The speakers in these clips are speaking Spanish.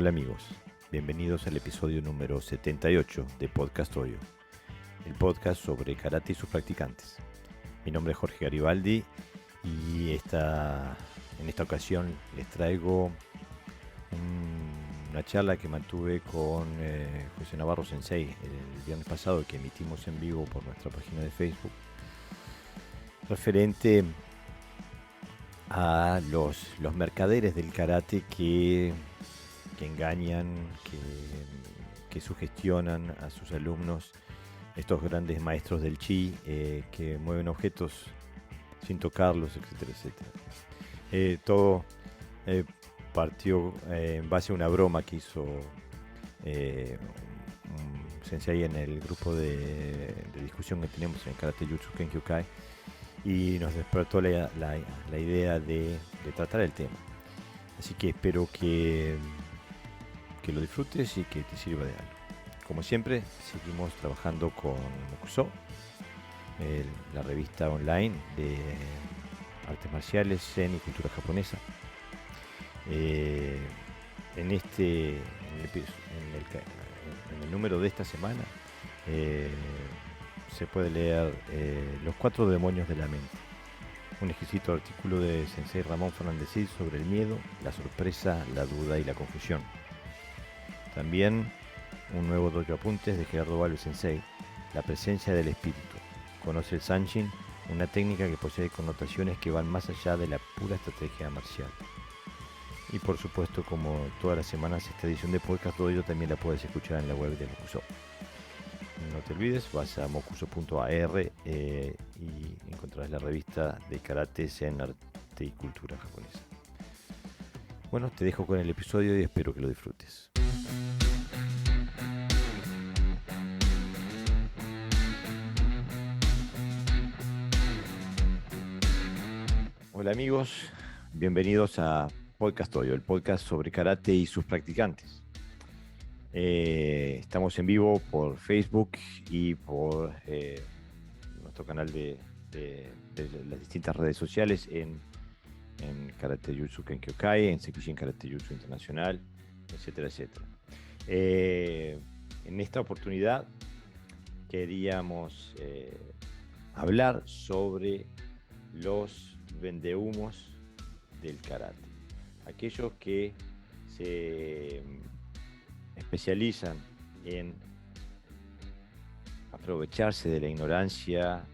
Hola amigos, bienvenidos al episodio número 78 de Podcast Oyo, el podcast sobre karate y sus practicantes. Mi nombre es Jorge Garibaldi y en esta ocasión les traigo una charla que mantuve con José Navarro Sensei el viernes pasado, que emitimos en vivo por nuestra página de Facebook, referente a los mercaderes del karate que engañan, que sugestionan a sus alumnos, estos grandes maestros del chi que mueven objetos sin tocarlos, etcétera, etcétera. Todo partió en base a una broma que hizo un sensei en el grupo de discusión que tenemos en Karate Jutsu Kenkyokai, y nos despertó la idea de tratar el tema. Así que espero que lo disfrutes y que te sirva de algo. Como siempre, seguimos trabajando con Mokuso, la revista online de artes marciales, zen y cultura japonesa. En el número de esta semana se puede leer Los 4 demonios de la mente, un exquisito artículo de Sensei Ramón Fernández sobre el miedo, la sorpresa, la duda y la confusión. También un nuevo dojo apuntes de Gerardo Valve Sensei, la presencia del espíritu. Conoce el Sanshin, una técnica que posee connotaciones que van más allá de la pura estrategia marcial. Y por supuesto, como todas las semanas, esta edición de Podcast Dojo también la puedes escuchar en la web de Mokuso. No te olvides, vas a mokuso.ar y encontrarás la revista de karate, zen, arte y cultura japonesa. Bueno, te dejo con el episodio y espero que lo disfrutes. Hola amigos, bienvenidos a Podcast Oyo, el podcast sobre karate y sus practicantes. Estamos en vivo por Facebook y por nuestro canal de las distintas redes sociales en Karate Jutsu Kenkyokai, en Sekishin Karate Jutsu Internacional, etcétera, etcétera. En esta oportunidad queríamos hablar sobre los vendehumos del karate, aquellos que se especializan en aprovecharse de la ignorancia,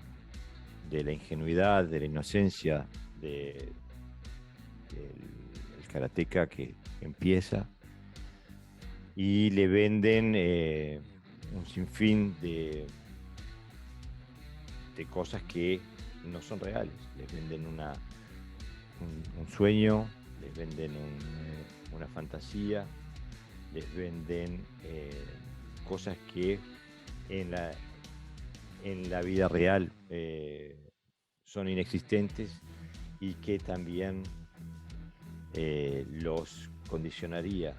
de la ingenuidad, de la inocencia del karateca que empieza, y le venden un sinfín de cosas que no son reales. Les venden un sueño, les venden una fantasía, les venden cosas que en la vida real son inexistentes, y que también los condicionaría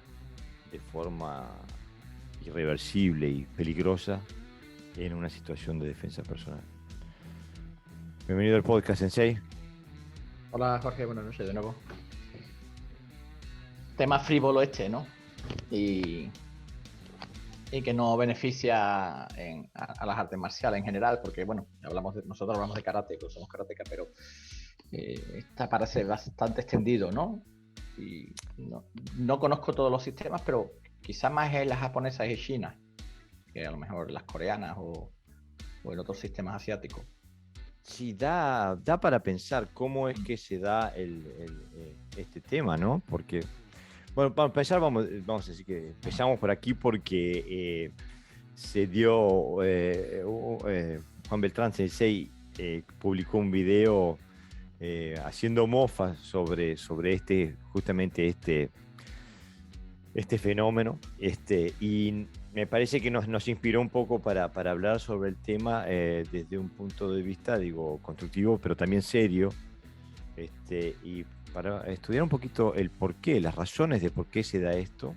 de forma irreversible y peligrosa en una situación de defensa personal. Bienvenido al podcast, Sensei. Hola Jorge, buenas noches de nuevo. Tema frívolo ¿no? Y que no beneficia a las artes marciales en general, porque bueno, nosotros hablamos de karate, pues somos karateka, pero esta parece bastante extendido, ¿no? Y no conozco todos los sistemas, pero quizás más en las japonesas y chinas, que a lo mejor las coreanas o en otros sistemas asiáticos. Sí, da para pensar cómo es que se da este tema, ¿no? Porque, bueno, para empezar, vamos a decir que empezamos por aquí porque se dio, Juan Beltrán Sensei publicó un video haciendo mofa sobre justamente este fenómeno, y me parece que nos inspiró un poco para hablar sobre el tema desde un punto de vista, digo, constructivo, pero también serio, y para estudiar un poquito el porqué, las razones de por qué se da esto,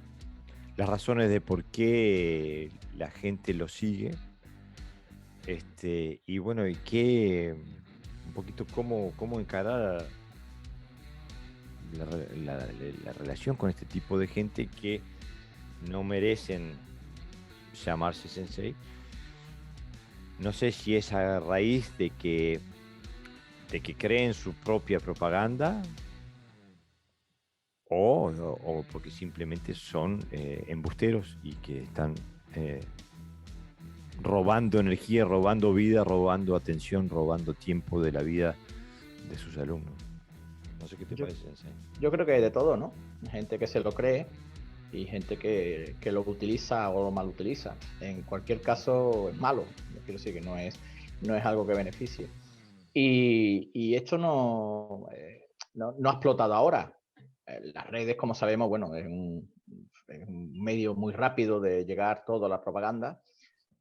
las razones de por qué la gente lo sigue, y bueno, y qué, un poquito cómo encarar la relación con este tipo de gente que no merecen llamarse sensei. No sé si es a raíz de que creen su propia propaganda o porque simplemente son embusteros y que están eh, robando energía, robando vida, robando atención, robando tiempo de la vida de sus alumnos. No sé qué te Yo, parece, Sensei. yo creo que hay de todo, ¿no? Gente que se lo cree y gente que lo utiliza o lo mal utiliza. En cualquier caso es malo. Quiero decir que no es algo que beneficie. Y esto no ha explotado ahora. Las redes, como sabemos, bueno, es un medio muy rápido de llegar todo a la propaganda,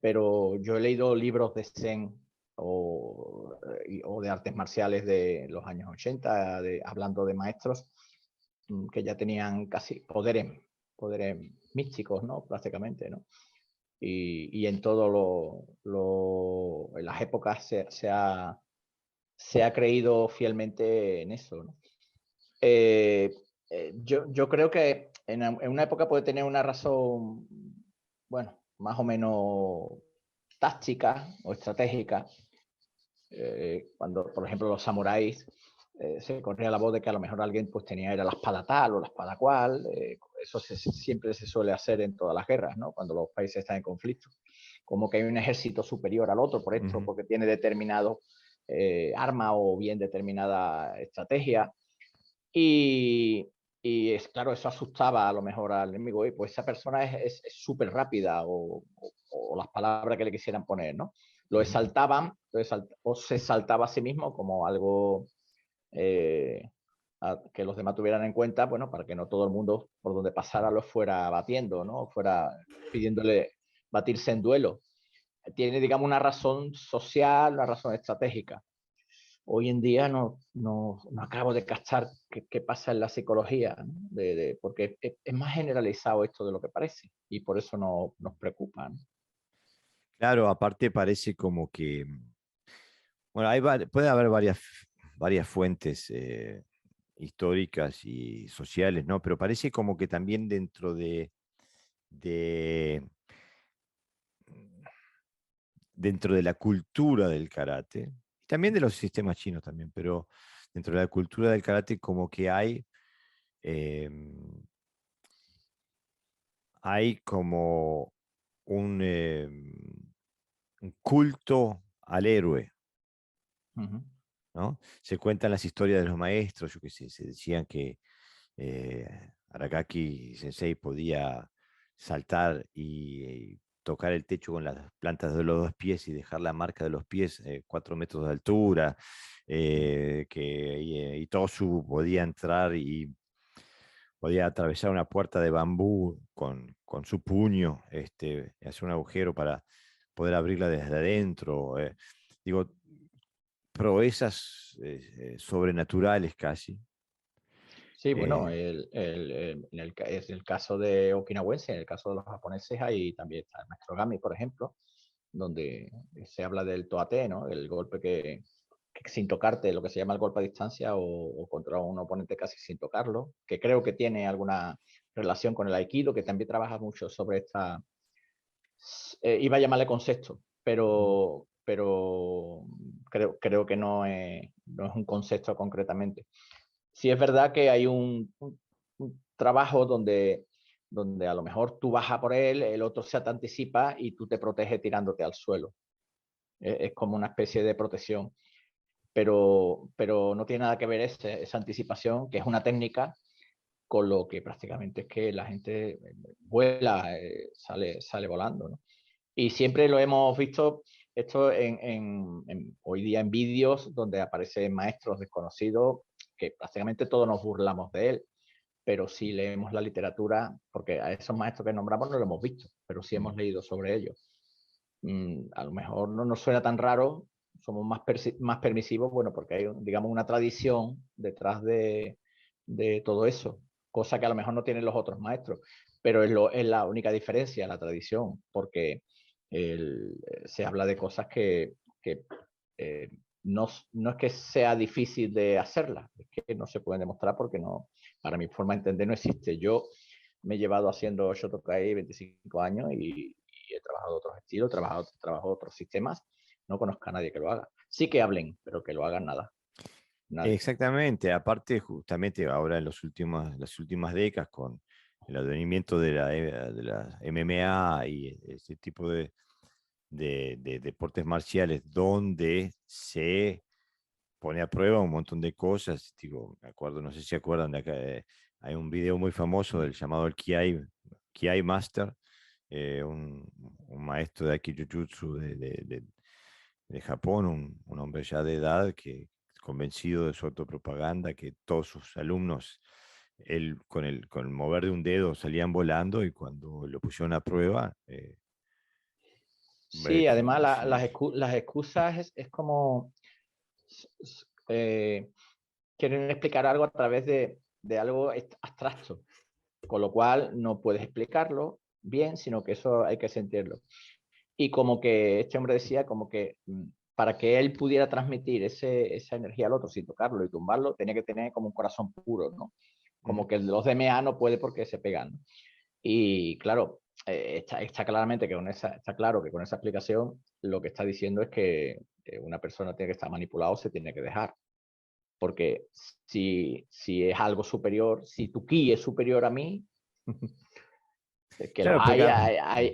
pero yo he leído libros de Zen o de artes marciales de los años 80, hablando de maestros que ya tenían casi poderes místicos, ¿no? Prácticamente, ¿no? Y en todo en las épocas se ha creído fielmente en eso, ¿no? Eh, yo creo que en una época puede tener una razón, bueno, más o menos táctica o estratégica. Cuando, por ejemplo, los samuráis se corría la voz de que a lo mejor alguien pues tenía era la espada tal o la espada cual. Eso siempre se suele hacer en todas las guerras, ¿no? Cuando los países están en conflicto. Como que hay un ejército superior al otro por esto, porque tiene determinado arma o bien determinada estrategia. Y, y es claro, eso asustaba a lo mejor al enemigo. Y pues esa persona es súper rápida o las palabras que le quisieran poner, ¿no? Lo exaltaban o se exaltaba a sí mismo como algo eh, que los demás tuvieran en cuenta, bueno, para que no todo el mundo por donde pasara lo fuera batiendo, ¿no? Fuera pidiéndole batirse en duelo. Tiene, digamos, una razón social, una razón estratégica. Hoy en día no acabo de captar qué pasa en la psicología, ¿no? Porque es más generalizado esto de lo que parece y por eso nos preocupa, ¿no? Claro, aparte parece como que, bueno, puede haber varias fuentes históricas y sociales, ¿no? Pero parece como que también dentro de, dentro de la cultura del karate, y también de los sistemas chinos también, pero dentro de la cultura del karate como que em, hay como un culto al héroe, Ujú. ¿no? Se cuentan las historias de los maestros, yo qué sé, se decían que Aragaki Sensei podía saltar y tocar el techo con las plantas de los dos pies y dejar la marca de los pies 4 metros de altura, y Tosu podía entrar y podía atravesar una puerta de bambú con su puño, hacer un agujero para poder abrirla desde adentro. Digo, proezas sobrenaturales casi. Sí, bueno, eh, es el caso de okinawense, en el caso de los japoneses, ahí también está el maestro Gami, por ejemplo, donde se habla del toate, ¿no? El golpe que sin tocarte, lo que se llama el golpe a distancia o contra un oponente casi sin tocarlo, que creo que tiene alguna relación con el aikido, que también trabaja mucho sobre esta, iba a llamarle concepto, pero creo que no es un concepto concretamente. Sí es verdad que hay un trabajo donde a lo mejor tú vas a por él, el otro se te anticipa y tú te proteges tirándote al suelo. Es como una especie de protección, pero no tiene nada que ver esa anticipación, que es una técnica, con lo que prácticamente es que la gente vuela, sale volando, ¿no? Y siempre lo hemos visto esto hoy día en vídeos donde aparecen maestros desconocidos que prácticamente todos nos burlamos de él, pero si leemos la literatura, porque a esos maestros que nombramos no lo hemos visto, pero sí hemos leído sobre ellos. A lo mejor no nos suena tan raro, somos más permisivos, bueno, porque hay, digamos, una tradición detrás de todo eso, cosa que a lo mejor no tienen los otros maestros, pero es la única diferencia, la tradición, porque se habla de cosas que eh, no es que sea difícil de hacerlas, es que no se pueden demostrar porque no, para mi forma de entender no existe. Yo me he llevado haciendo Shotokai 25 años y he trabajado otros estilos, trabajo otros sistemas. No conozco a nadie que lo haga. Sí que hablen, pero que lo hagan nada. Nadie. Exactamente, aparte justamente ahora en las últimas décadas con el advenimiento de la MMA y ese tipo de deportes marciales donde se pone a prueba un montón de cosas. Digo, me acuerdo, no sé si se acuerdan de acá, hay un video muy famoso del llamado el Kiai Master, un maestro de Aikijujutsu de Japón, un hombre ya de edad que convencido de su autopropaganda, que todos sus alumnos, él con el mover de un dedo salían volando y cuando lo pusieron a prueba, Sí, además sí, las excusas es como eh, quieren explicar algo a través de algo abstracto, con lo cual no puedes explicarlo bien, sino que eso hay que sentirlo. Y como que este hombre decía, como que para que él pudiera transmitir esa energía al otro sin tocarlo y tumbarlo, tenía que tener como un corazón puro, ¿no? Como que los DMA no puede porque se pegan, ¿no? Y claro, está claramente que está claro que con esa explicación lo que está diciendo es que una persona tiene que estar manipulada o se tiene que dejar. Porque si es algo superior, si tu ki es superior a mí, que los claro, porque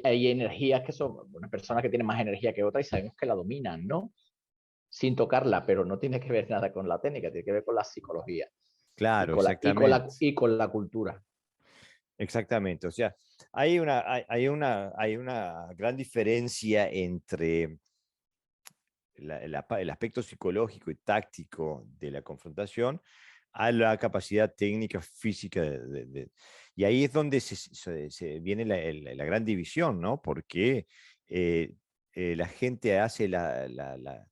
hay energías que son, una persona que tiene más energía que otra y sabemos que la dominan, ¿no? Sin tocarla, pero no tiene que ver nada con la técnica, tiene que ver con la psicología claro, exactamente. y con la cultura. Exactamente, o sea, hay una gran diferencia entre el aspecto psicológico y táctico de la confrontación a la capacidad técnica física. Y ahí es donde se viene la gran división, ¿no? Porque la gente hace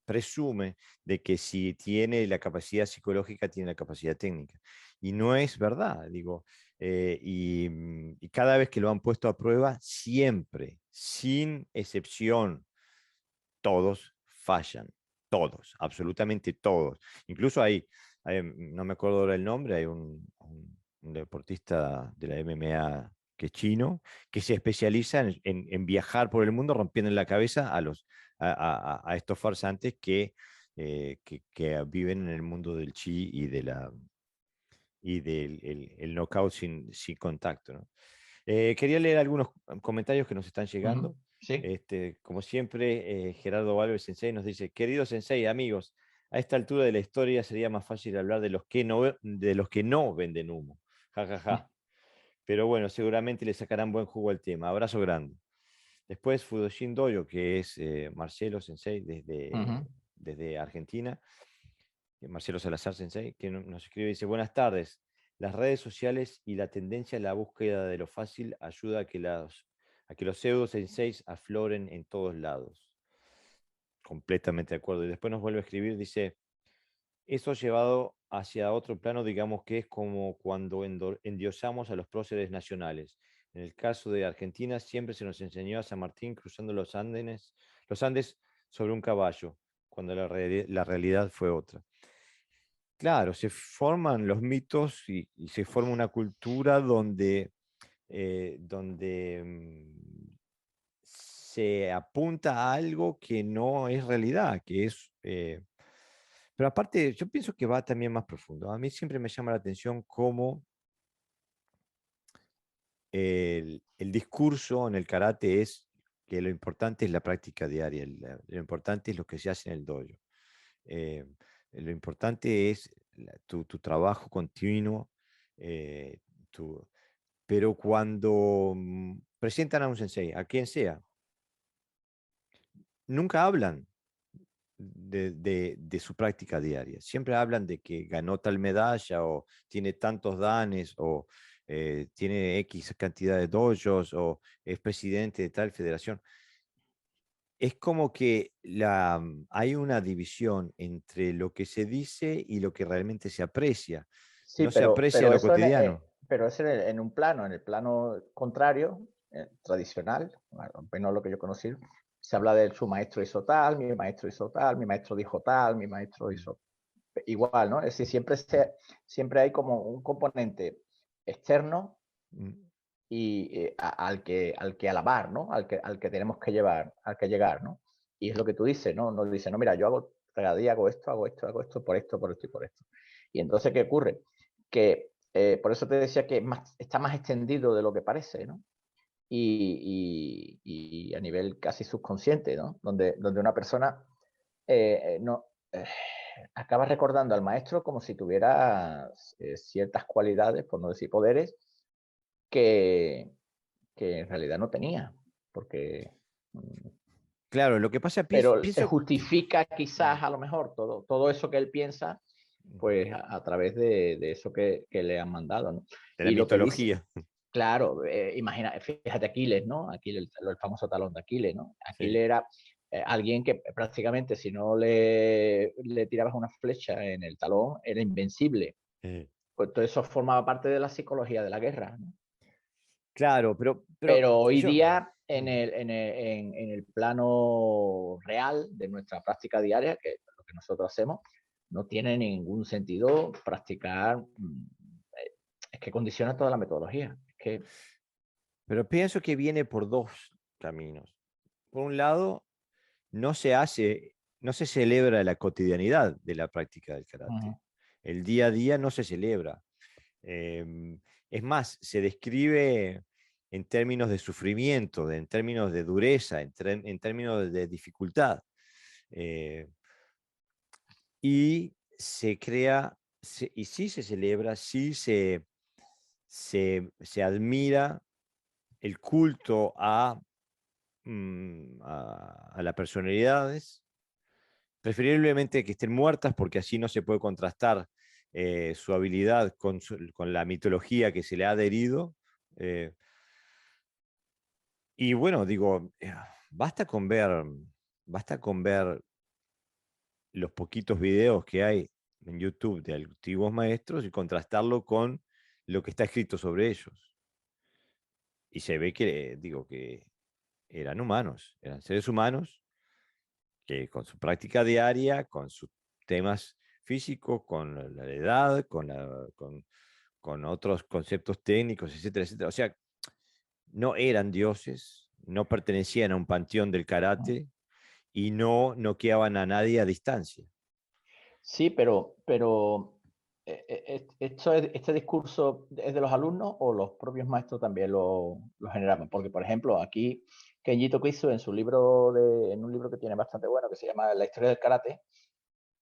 presume de que si tiene la capacidad psicológica, tiene la capacidad técnica. Y no es verdad, digo. Y cada vez que lo han puesto a prueba, siempre, sin excepción, todos fallan, todos, absolutamente todos. Incluso no me acuerdo ahora el nombre, hay un deportista de la MMA que es chino, que se especializa en viajar por el mundo rompiendo la cabeza a estos farsantes que viven en el mundo del chi y del el knockout sin contacto, ¿no? Quería leer algunos comentarios que nos están llegando. Sí. Como siempre, Gerardo Valves Sensei nos dice: querido Sensei, amigos, a esta altura de la historia sería más fácil hablar de los que no venden humo. Ja, ja, ja. Pero bueno, seguramente le sacarán buen jugo al tema. Abrazo grande. Después Fudoshin Doyo, que es Marcelo Sensei desde Argentina, Marcelo Salazar Sensei, que nos escribe y dice: buenas tardes. Las redes sociales y la tendencia a la búsqueda de lo fácil ayuda a que los pseudo senseis afloren en todos lados. Completamente de acuerdo. Y después nos vuelve a escribir, dice: eso llevado hacia otro plano, digamos que es como cuando endiosamos a los próceres nacionales. En el caso de Argentina, siempre se nos enseñó a San Martín cruzando los Andes sobre un caballo, cuando la realidad fue otra. Claro, se forman los mitos y se forma una cultura donde se apunta a algo que no es realidad, que es... pero aparte, yo pienso que va también más profundo. A mí siempre me llama la atención cómo el discurso en el karate es que lo importante es la práctica diaria, lo importante es lo que se hace en el dojo. Eh, lo importante es tu trabajo continuo, eh, tu, pero cuando presentan a un sensei, a quien sea, nunca hablan de su práctica diaria. Siempre hablan de que ganó tal medalla o tiene tantos danes o tiene X cantidad de dojos o es presidente de tal federación. Es como que hay una división entre lo que se dice y lo que realmente se aprecia. Sí, No se aprecia lo cotidiano. pero eso en un plano, en el plano contrario, tradicional, bueno, menos lo que yo conocí, se habla de su maestro hizo tal, mi maestro hizo tal, mi maestro dijo tal, mi maestro hizo igual, ¿no? Es decir, siempre hay como un componente externo Mm, al que alabar, ¿no? Al que tenemos que llevar, al que llegar, ¿no? Y es lo que tú dices, ¿no? Nos dice, no, mira, yo hago cada día hago esto, por esto y por esto. Y entonces, ¿qué ocurre? Que por eso te decía que está más extendido de lo que parece, ¿no? Y a nivel casi subconsciente, ¿no? Donde una persona no, acaba recordando al maestro como si tuviera ciertas cualidades, por no decir poderes, que, que en realidad no tenía. Porque, Claro, lo que pasa, pero pienso, justifica mm, quizás a lo mejor todo eso que él piensa, pues a través de eso que le han mandado, ¿no? de la Y lo que dice, mitología. claro, imagina, fíjate Aquiles, ¿no? Aquiles, el famoso talón de Aquiles, ¿no? Sí. Aquiles era alguien que prácticamente si no le tirabas una flecha en el talón, era invencible. Eh, Pues todo eso formaba parte de la psicología de la guerra, ¿no? claro, pero Pero hoy yo, día, mm, en el plano real de nuestra práctica diaria, que es lo que nosotros hacemos, no tiene ningún sentido practicar. Es que condiciona toda la metodología. Es que, pero pienso que viene por dos caminos. Por un lado, no se hace, no se celebra la cotidianidad de la práctica del karate. uh-huh. El día a día no se celebra. Em, es más, se describe en términos de sufrimiento, en términos de dureza, en términos de dificultad. Eh, y se crea, y sí se celebra, sí se admira el culto a las personalidades, preferiblemente que estén muertas porque así no se puede contrastar su habilidad con la mitología que se le ha adherido. eh, y bueno, digo, basta con ver los poquitos videos que hay en YouTube de antiguos maestros y contrastarlo con lo que está escrito sobre ellos. Y se ve que, digo, que eran humanos, eran seres humanos que con su práctica diaria, con sus temas físicos, con la edad, con otros conceptos técnicos, etcétera, etcétera. O sea, no eran dioses, no pertenecían a un panteón del karate y no noqueaban a nadie a distancia. Sí, pero ¿este discurso es de los alumnos o los propios maestros también lo generaban? Porque, por ejemplo, aquí Kenji Tokuitsu en su libro, en un libro que tiene bastante bueno, que se llama La historia del karate,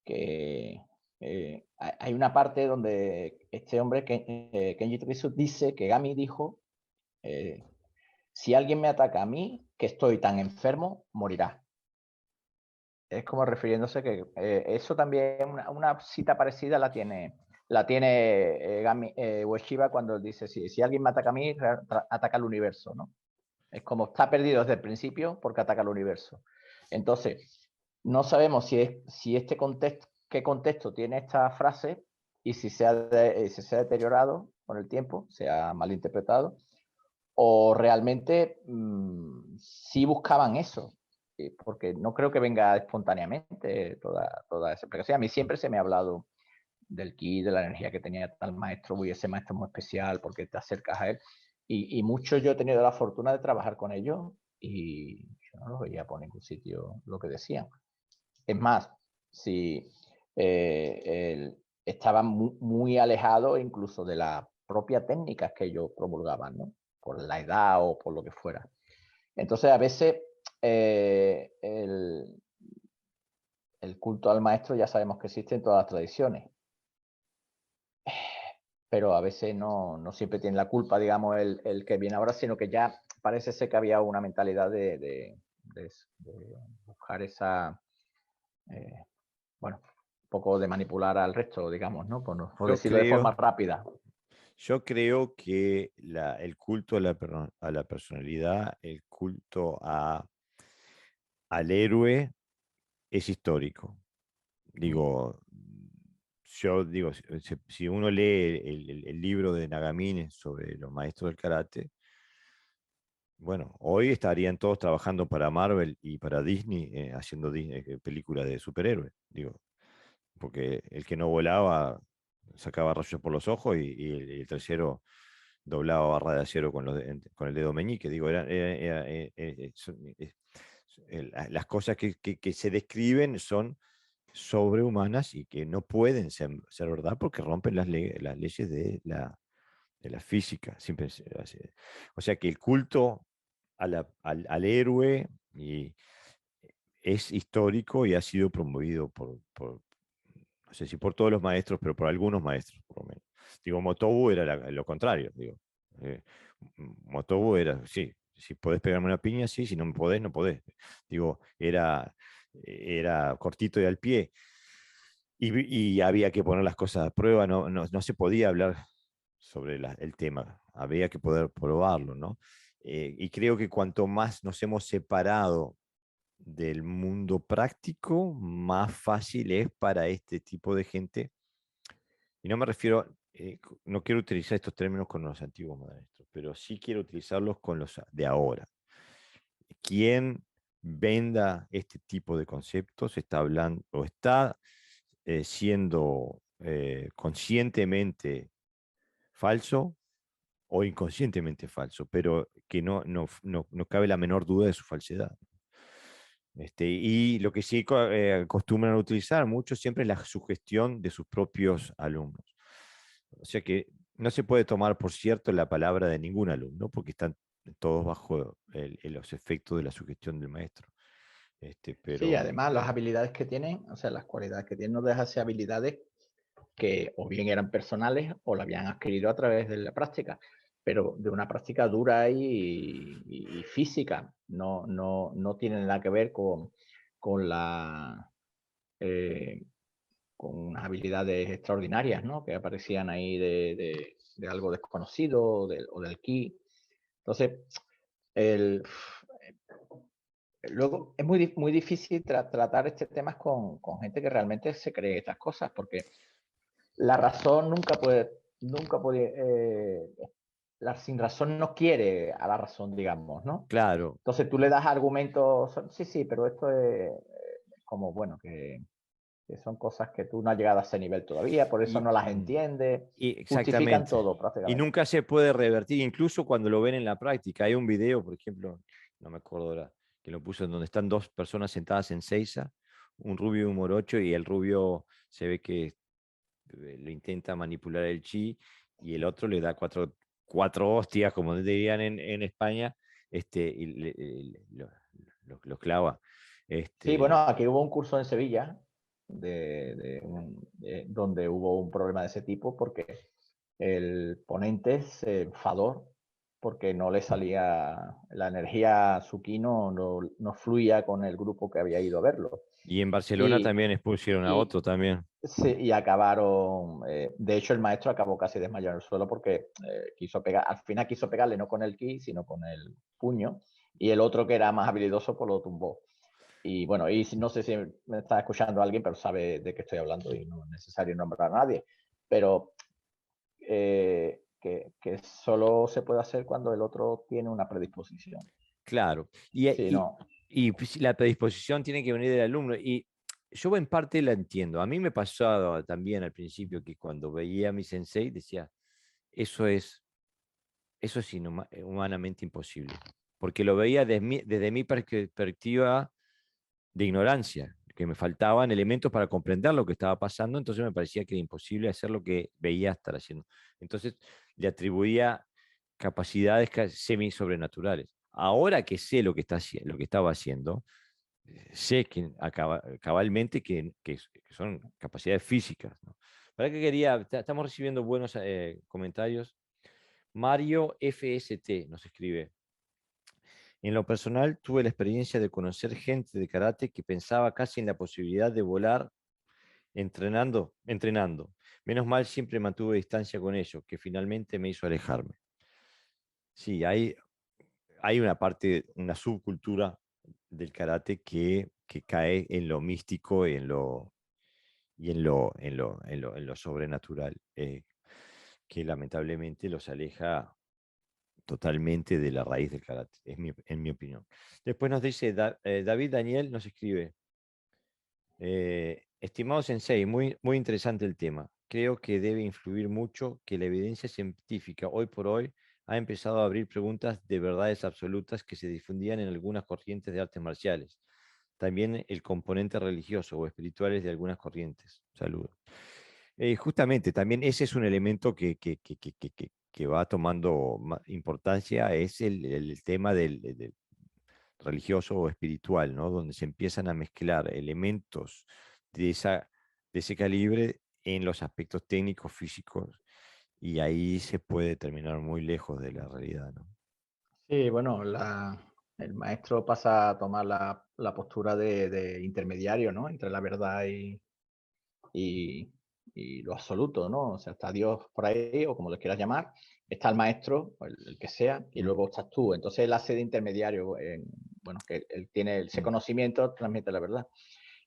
que hay una parte donde este hombre, Kenji Tokuitsu, dice que Gami dijo, eh, si alguien me ataca a mí, que estoy tan enfermo, morirá. Es como refiriéndose que eso también, una cita parecida la tiene Ueshiba cuando él dice, si alguien me ataca a mí, ataca al universo, ¿no? Es como está perdido desde el principio porque ataca al universo. Entonces, no sabemos si este contexto, qué contexto tiene esta frase y si se ha deteriorado con el tiempo, se ha malinterpretado, o realmente sí buscaban eso, porque no creo que venga espontáneamente toda esa explicación. A mí siempre se me ha hablado del ki, de la energía que tenía tal maestro, uy, ese maestro es muy especial porque te acercas a él. Y muchos yo he tenido la fortuna de trabajar con ellos y yo no los veía por ningún sitio lo que decían. Es más, si estaban muy alejados incluso de las propias técnicas que ellos promulgaban, ¿no? Por la edad o por lo que fuera. Entonces, a veces eh, el, el culto al maestro ya sabemos que existe en todas las tradiciones, pero a veces no siempre tiene la culpa, digamos, el que viene ahora, sino que ya parece ser que había una mentalidad de buscar esa, eh, bueno, un poco de manipular al resto, digamos, ¿no? Por Yo decirlo de forma creo, rápida. yo creo que el culto a la personalidad, el culto al héroe es histórico. Digo, yo digo, si uno lee el libro de Nagamine sobre los maestros del karate, bueno, hoy estarían todos trabajando para Marvel y para Disney, haciendo películas de superhéroes, digo, porque el que no volaba sacaba rayos por los ojos y el tercero doblaba barra de acero con el dedo meñique. Digo, las cosas que se describen son sobrehumanas y que no pueden ser verdad porque rompen las leyes de la física. O sea que el culto al héroe es histórico y ha sido promovido no sé si por todos los maestros, pero por algunos maestros, por lo menos. Digo, Motobu era lo contrario. Digo, eh, Motobu era, sí, si podés pegarme una piña, sí, si no me podés, no podés. Digo, era cortito y al pie. Y había que poner las cosas a prueba, no se podía hablar sobre el tema, había que poder probarlo, ¿no? Y creo que cuanto más nos hemos separado del mundo práctico, más fácil es para este tipo de gente. Y no me refiero, no quiero utilizar estos términos con los antiguos maestros, pero sí quiero utilizarlos con los de ahora. Quien venda este tipo de conceptos está hablando o está siendo conscientemente falso o inconscientemente falso, pero que no cabe la menor duda de su falsedad. Y lo que sí acostumbran a utilizar mucho siempre es la sugestión de sus propios alumnos. O sea que no se puede tomar por cierto la palabra de ningún alumno porque están todos bajo los efectos de la sugestión del maestro. Sí, Pero además las habilidades que tienen, o sea, las cualidades que tienen no dejan de ser habilidades que o bien eran personales o la habían adquirido a través de la práctica, pero de una práctica dura y física. No tiene nada que ver con la eh, con unas habilidades extraordinarias, ¿no? Que aparecían ahí de algo desconocido o del ki. Entonces, el, luego es muy difícil tratar este tema con gente que realmente se cree estas cosas, porque la razón nunca puede, la sin razón no quiere a la razón, digamos, ¿no? claro, Entonces tú le das argumentos, sí, sí, pero esto es como, bueno, que son cosas que tú no has llegado a ese nivel todavía, por eso y, no las entiendes, justifican exactamente. todo Y prácticamente. nunca se puede revertir, incluso cuando lo ven en la práctica. Hay un video, por ejemplo, no me acuerdo ahora, que lo puso en donde están dos personas sentadas en Seiza, un rubio y un morocho, y el rubio se ve que le intenta manipular el chi y el otro le da cuatro hostias, como dirían en España, y lo clava. Sí, bueno, Este, aquí hubo un curso en Sevilla donde hubo un problema de ese tipo porque el ponente se enfadó porque no le salía la energía Suki, no fluía con el grupo que había ido a verlo. y en Barcelona Y, también expusieron a y, otro también. sí, y acabaron, de hecho el maestro acabó casi desmayado en el suelo porque al final quiso pegarle no con el ki, sino con el puño, y el otro que era más habilidoso pues lo tumbó. Y bueno, no sé si me está escuchando alguien, pero sabe de qué estoy hablando y no es necesario nombrar a nadie. Pero que solo se puede hacer cuando el otro tiene una predisposición. Claro. Sí, no. Y pues, la predisposición tiene que venir del alumno. Y yo en parte la entiendo. A mí me pasaba también al principio que cuando veía a mi sensei decía, eso es, eso es humanamente imposible. Porque lo veía desde mi perspectiva de ignorancia, que me faltaban elementos para comprender lo que estaba pasando, entonces me parecía que era imposible hacer lo que veía estar haciendo. Entonces le atribuía capacidades semi sobrenaturales. Ahora que sé lo que estaba haciendo, sé que cabalmente que son capacidades físicas, ¿no? ¿Para qué quería? Estamos recibiendo buenos comentarios. Mario FST nos escribe. En lo personal, tuve la experiencia de conocer gente de karate que pensaba casi en la posibilidad de volar entrenando. Menos mal siempre mantuve distancia con ello, que finalmente me hizo alejarme. Sí, hay una parte, una subcultura del karate que cae en lo místico y en lo sobrenatural, que lamentablemente los aleja totalmente de la raíz del karate, en mi opinión. Después nos dice David Daniel, nos escribe, estimado Sensei, muy interesante el tema. creo que debe influir mucho que la evidencia científica hoy por hoy ha empezado a abrir preguntas de verdades absolutas que se difundían en algunas corrientes de artes marciales. También el componente religioso o espirituales de algunas corrientes. Saludos. Justamente, también ese es un elemento que va tomando importancia, es el tema del religioso o espiritual, ¿no? Donde se empiezan a mezclar elementos de, de ese calibre en los aspectos técnicos, físicos, y ahí se puede terminar muy lejos de la realidad, ¿no? Sí, bueno, el maestro pasa a tomar la postura de intermediario, ¿no? Entre la verdad y, y lo absoluto, ¿no? O sea, está Dios por ahí, o como lo quieras llamar, está el maestro, o el que sea, y Mm, luego estás tú. Entonces él hace de intermediario, bueno, que él tiene ese mm. conocimiento, transmite la verdad.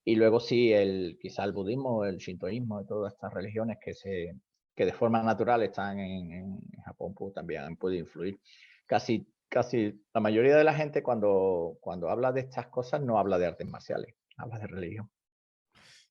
Y luego sí, quizá el budismo, el shintoísmo, y todas estas religiones que de forma natural están en Japón, pues también puede influir. Casi la mayoría de la gente cuando habla de estas cosas no habla de artes marciales, habla de religión.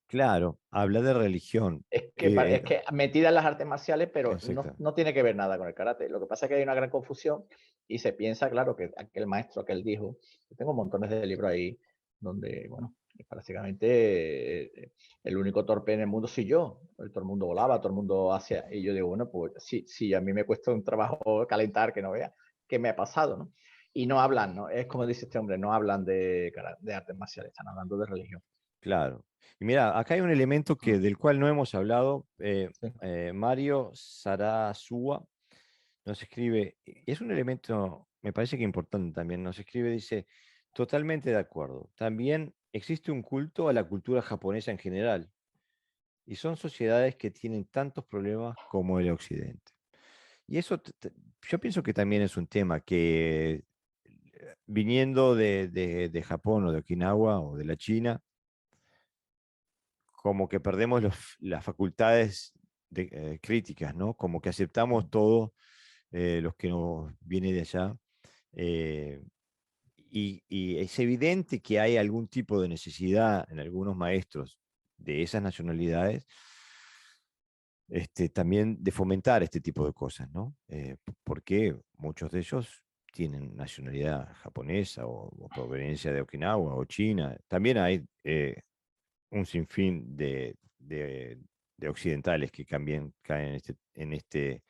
Claro, habla de religión, Es que metida en las artes marciales, pero exacto, no tiene que ver nada con el karate. Lo que pasa es que hay una gran confusión y se piensa, claro, que aquel maestro, aquel dijo, yo tengo montones de libros ahí donde, bueno, prácticamente el único torpe en el mundo soy yo. Todo el mundo volaba, todo el mundo hacía. Y yo digo, bueno, pues sí, sí, a mí me cuesta un trabajo calentar que no vea qué me ha pasado, ¿no? Y no hablan, ¿no? Es como dice este hombre, no hablan de artes marciales, están hablando de religión. claro. Y mira, acá hay un elemento Mm, del cual no hemos hablado. sí. Mario Sarasúa nos escribe, y es un elemento, me parece que importante también, nos escribe, dice, totalmente de acuerdo. También existe un culto a la cultura japonesa en general, y son sociedades que tienen tantos problemas como el Occidente. Y eso yo pienso que también es un tema que viniendo de Japón o de Okinawa o de la China, como que perdemos las facultades críticas, ¿no? Como que aceptamos todo los que nos viene de allá. eh, y es evidente que hay algún tipo de necesidad en algunos maestros de esas nacionalidades, también de fomentar este tipo de cosas, ¿no? Porque muchos de ellos tienen nacionalidad japonesa o proveniencia de Okinawa o China. También hay un sinfín de occidentales que también caen en este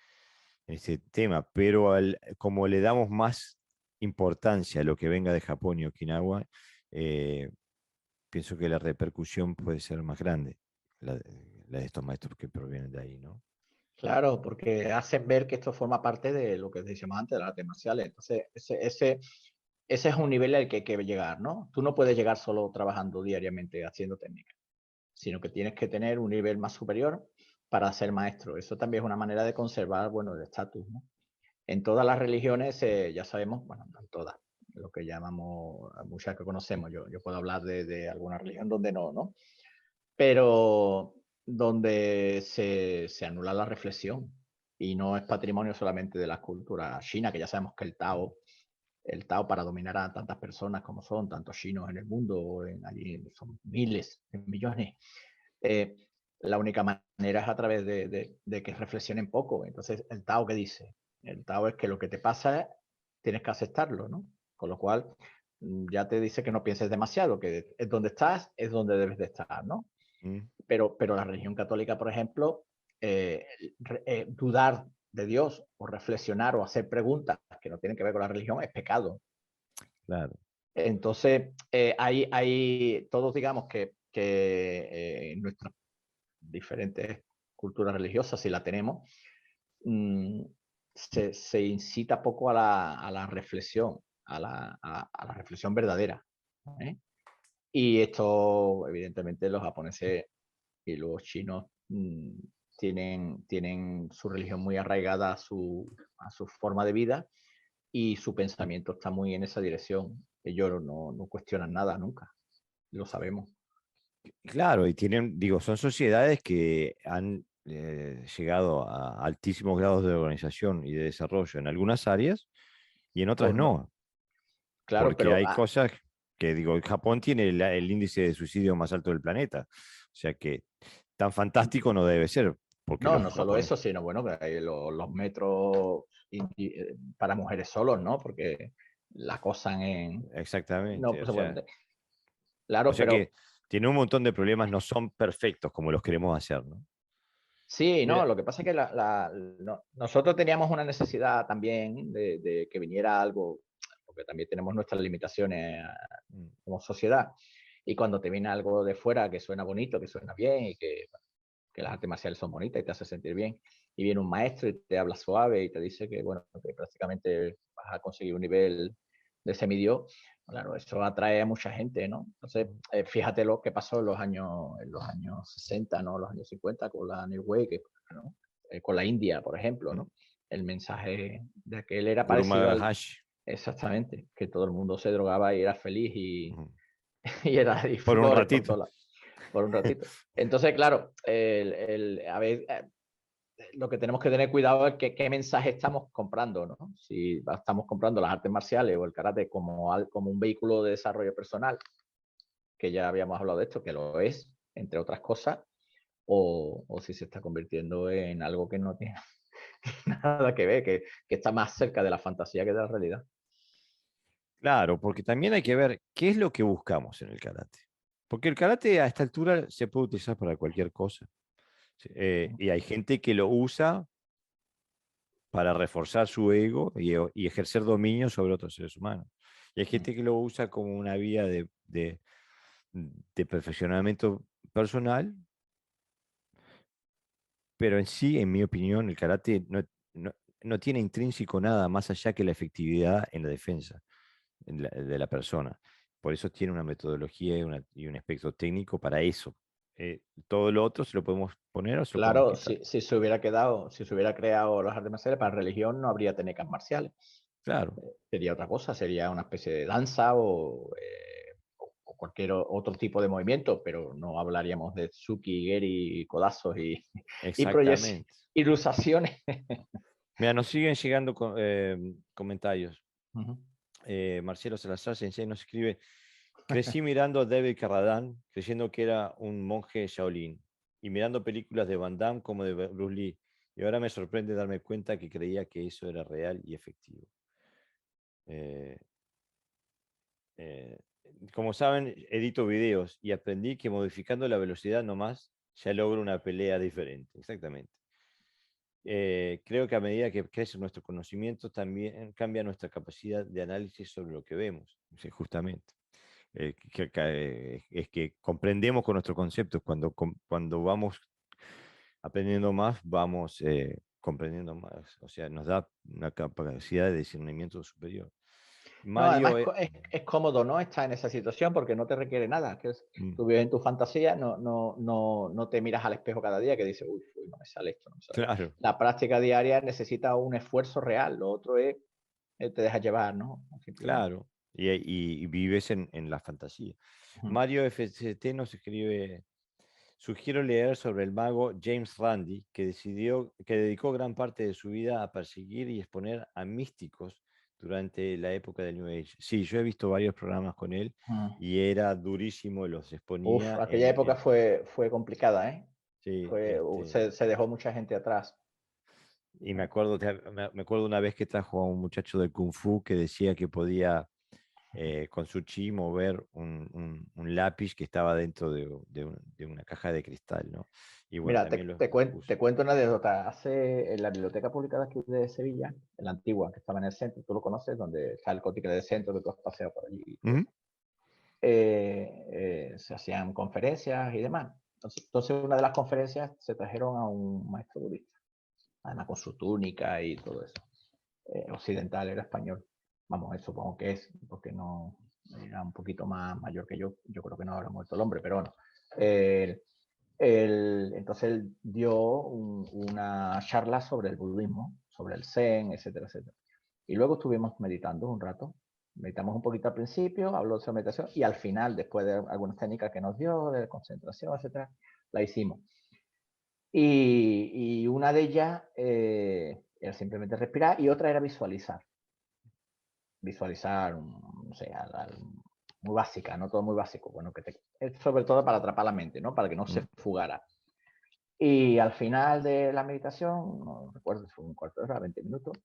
tema, pero como le damos más importancia a lo que venga de Japón y Okinawa, eh, pienso que la repercusión puede ser más grande, la de estos maestros que provienen de ahí, ¿no? Claro, porque hacen ver que esto forma parte de lo que decíamos antes, de las artes marciales. Entonces, ese es un nivel al que hay que llegar, ¿no? Tú no puedes llegar solo trabajando diariamente haciendo técnica, sino que tienes que tener un nivel más superior para ser maestro. Eso también es una manera de conservar, bueno, el estatus, ¿no? En todas las religiones, ya sabemos, bueno, no en todas, lo que llamamos, muchas que conocemos, yo puedo hablar de alguna religión donde no, ¿no? Pero donde se anula la reflexión y no es patrimonio solamente de la cultura china, que ya sabemos que el Tao para dominar a tantas personas como son, tantos chinos en el mundo, allí son miles, millones, eh, la única manera es a través de que reflexionen poco. Entonces, ¿el Tao qué dice? El Tao es que lo que te pasa tienes que aceptarlo, ¿no? Con lo cual, ya te dice que no pienses demasiado, que es donde estás, es donde debes de estar, ¿no? Mm, Pero la religión católica, por ejemplo, dudar de Dios o reflexionar o hacer preguntas que no tienen que ver con la religión es pecado. claro. Entonces, hay todos digamos que en nuestras diferentes culturas religiosas, si la tenemos, mm, se incita poco a la reflexión, a la reflexión verdadera. ¿Eh? Y esto, evidentemente, los japoneses y los chinos tienen su religión muy arraigada a su forma de vida y su pensamiento está muy en esa dirección. Ellos no cuestionan nada nunca, lo sabemos. Claro, y tienen, digo, son sociedades que han llegado a altísimos grados de organización y de desarrollo en algunas áreas y en otras Por no, no, claro, porque pero hay cosas que, digo, Japón tiene el índice de suicidio más alto del planeta, o sea que tan fantástico no debe ser. porque No, los no solo japoneses... eso, sino bueno, que hay los metros para mujeres solos, ¿no? Porque la acosan en... No, Exactamente, pues, bueno, claro, o sea pero que tiene un montón de problemas, no son perfectos como los queremos hacer, ¿no? sí, no, Mira, lo que pasa es que nosotros teníamos una necesidad también de que viniera algo, porque también tenemos nuestras limitaciones mm, como sociedad, y cuando te viene algo de fuera que suena bonito, que suena bien y que las artes marciales son bonitas y te hace sentir bien, y viene un maestro y te habla suave y te dice que, bueno, que prácticamente vas a conseguir un nivel de semidios, claro, eso atrae a mucha gente, ¿no? Entonces, mm, fíjate lo que pasó en los años 60, ¿no? Los años 50 con la New Wave, ¿no? Con la India, por ejemplo, mm. ¿no? El mensaje de aquel era Guru parecido al... Maharaj, Exactamente, que todo el mundo se drogaba y era feliz y, mm, y por un flores por ratito. todas las, por un ratito. Entonces, claro, a ver, lo que tenemos que tener cuidado es qué mensaje estamos comprando, ¿no? Si estamos comprando las artes marciales o el karate como un vehículo de desarrollo personal, que ya habíamos hablado de esto, que lo es, entre otras cosas, o si se está convirtiendo en algo que no tiene nada que ver, que está más cerca de la fantasía que de la realidad. Claro, porque también hay que ver qué es lo que buscamos en el karate. Porque el karate a esta altura se puede utilizar para cualquier cosa. Sí, y hay gente que lo usa para reforzar su ego y ejercer dominio sobre otros seres humanos. Y hay gente que lo usa como una vía de perfeccionamiento personal, pero en sí, en mi opinión, el karate no tiene intrínseco nada más allá que la efectividad en la defensa de la persona. Por eso tiene una metodología y un aspecto técnico para eso. Todo lo otro se lo podemos poner o se lo podemos Claro, quitar. si se hubiera quedado, si se hubiera creado las artes marciales para religión, no habría técnicas marciales. Claro, Sería otra cosa, sería una especie de danza o cualquier otro tipo de movimiento, pero no hablaríamos de tsuki, geri, codazos y exactamente. ilusaciones. Mira, nos siguen llegando comentarios. Ujú. Marcelo Salazar Sensei nos escribe: crecí mirando a David Carradine, creyendo que era un monje Shaolin, y mirando películas de Van Damme como de Bruce Lee, y ahora me sorprende darme cuenta que creía que eso era real y efectivo. Eh, eh, Como saben, edito videos y aprendí que modificando la velocidad nomás ya logro una pelea diferente. Exactamente. Creo que a medida que crece nuestro conocimiento, también cambia nuestra capacidad de análisis sobre lo que vemos. Sí, justamente. Es que comprendemos con nuestros conceptos. Cuando vamos aprendiendo más, vamos comprendiendo más. O sea, nos da una capacidad de discernimiento superior. No, además Mario, es cómodo, ¿no? Estar en esa situación porque no te requiere nada. mm, Tú vives en tu fantasía, no te miras al espejo cada día que dices, uy, no me sale esto, no me sale. claro, La práctica diaria necesita un esfuerzo real, lo otro es, te dejas llevar, ¿no? Simplemente. claro. Y vives en la fantasía. Ujú. Mario FCT nos escribe: sugiero leer sobre el mago James Randi, que dedicó gran parte de su vida a perseguir y exponer a místicos durante la época del New Age. Sí, yo he visto varios programas con él Ujú. y era durísimo, los Uf, exponía aquella época fue complicada, ¿eh? sí, Se dejó mucha gente atrás. y me acuerdo una vez que trajo a un muchacho del Kung Fu que decía que podía con su chi mover un lápiz que estaba dentro de una caja de cristal, ¿no? Y bueno, Mira, también lo expuso. te cuento una anécdota. Hace en la Biblioteca Pública de aquí de Sevilla, en la antigua, que estaba en el centro, tú lo conoces, donde está el Cotique del Centro, que tú has paseado por allí y todo Ujú. eso. Se hacían conferencias y demás. Entonces, una de las conferencias se trajeron a un maestro budista, además con su túnica y todo eso. Occidental, era español. Vamos, supongo que es, porque no era un poquito más mayor que yo. Yo creo que no habrá muerto el hombre, pero bueno. Eh, entonces él dio una charla sobre el budismo, sobre el zen, etcétera, etcétera. Y luego estuvimos meditando un rato. Meditamos un poquito al principio, habló sobre meditación y al final, después de algunas técnicas que nos dio, de concentración, etcétera, la hicimos. Y una de ellas era simplemente respirar y otra era visualizar. Visualizar, no sé, muy básica, no todo muy básico. Bueno, sobre todo para atrapar la mente, ¿no? Para que no se Mm. fugara. Y al final de la meditación, no recuerdo si fue un cuarto de hora, 20 minutos,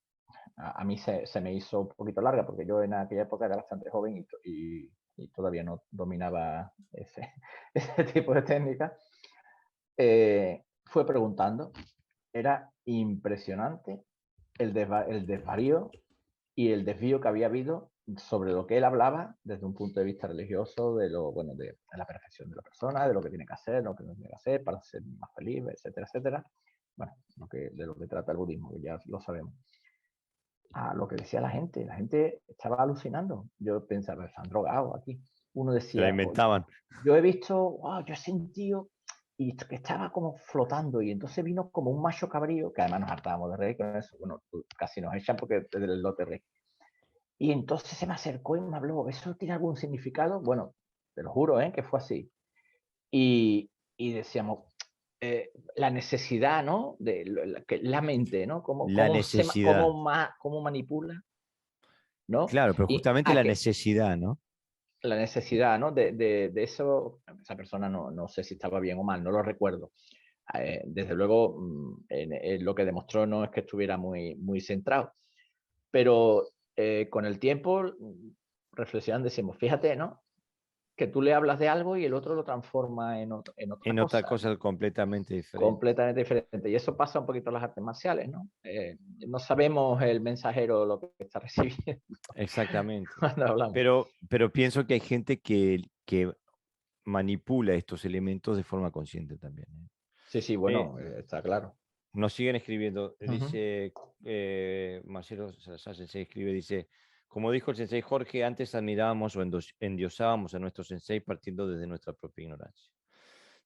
a mí se me hizo un poquito larga porque yo en aquella época era bastante joven y todavía no dominaba ese, ese tipo de técnica. Fue preguntando, era impresionante el desvarío y el desvío que había habido sobre lo que él hablaba desde un punto de vista religioso, de lo bueno, de la perfección de la persona, de lo que tiene que hacer, lo que no tiene que hacer para ser más feliz, etcétera, etcétera. Bueno, de lo que trata el budismo, que ya lo sabemos. A lo que decía la gente estaba alucinando. Yo pensaba, están drogados aquí. Uno Se la decía, "Oh, inventaban. yo he visto, wow, yo he sentido y que estaba como flotando y entonces vino como un macho cabrío, que además nos hartábamos de reír con eso, bueno, casi nos echan porque desde el lote rey. Y entonces se me acercó y me habló, ¿eso tiene algún significado? Bueno, te lo juro, ¿eh? Que fue así. Y decíamos, la necesidad, ¿no? De la mente, ¿no? La necesidad. Cómo manipula, ¿no? Claro, pero Y justamente a la que necesidad, ¿no? la necesidad, ¿no? De eso, esa persona no sé si estaba bien o mal, no lo recuerdo. Desde luego, en lo que demostró no es que estuviera muy centrado, pero con el tiempo, reflexionando, decimos, fíjate, ¿no? Que tú le hablas de algo y el otro lo transforma en otra En otra cosa, cosa completamente diferente. completamente diferente. Y eso pasa un poquito en las artes marciales, ¿no? No sabemos el mensajero lo que está recibiendo Exactamente. cuando hablamos. Pero pienso que hay gente que manipula estos elementos de forma consciente también. Sí, sí, ¿Eh? bueno, está claro. Nos siguen escribiendo. Ujú. Dice Marcelo Salazar Sensei, escribe, dice, como dijo el Sensei Jorge, antes admirábamos o endiosábamos a nuestro Sensei partiendo desde nuestra propia ignorancia.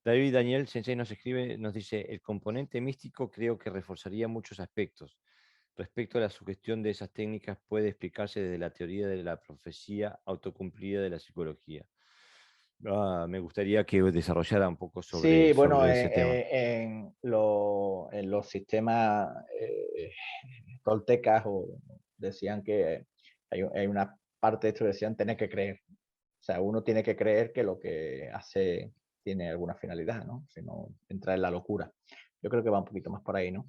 David Daniel Sensei nos escribe, nos dice, el componente místico creo que reforzaría muchos aspectos. Respecto a la sugestión de esas técnicas puede explicarse desde la teoría de la profecía autocumplida de la psicología. Me gustaría que desarrollara un poco Sí, bueno, sobre ese tema. en los sistemas toltecas decían que hay una parte de esto que decían tener que creer. O sea, uno tiene que creer que lo que hace tiene alguna finalidad, ¿no? Si no, entra en la locura. Yo creo que va un poquito más por ahí, ¿no?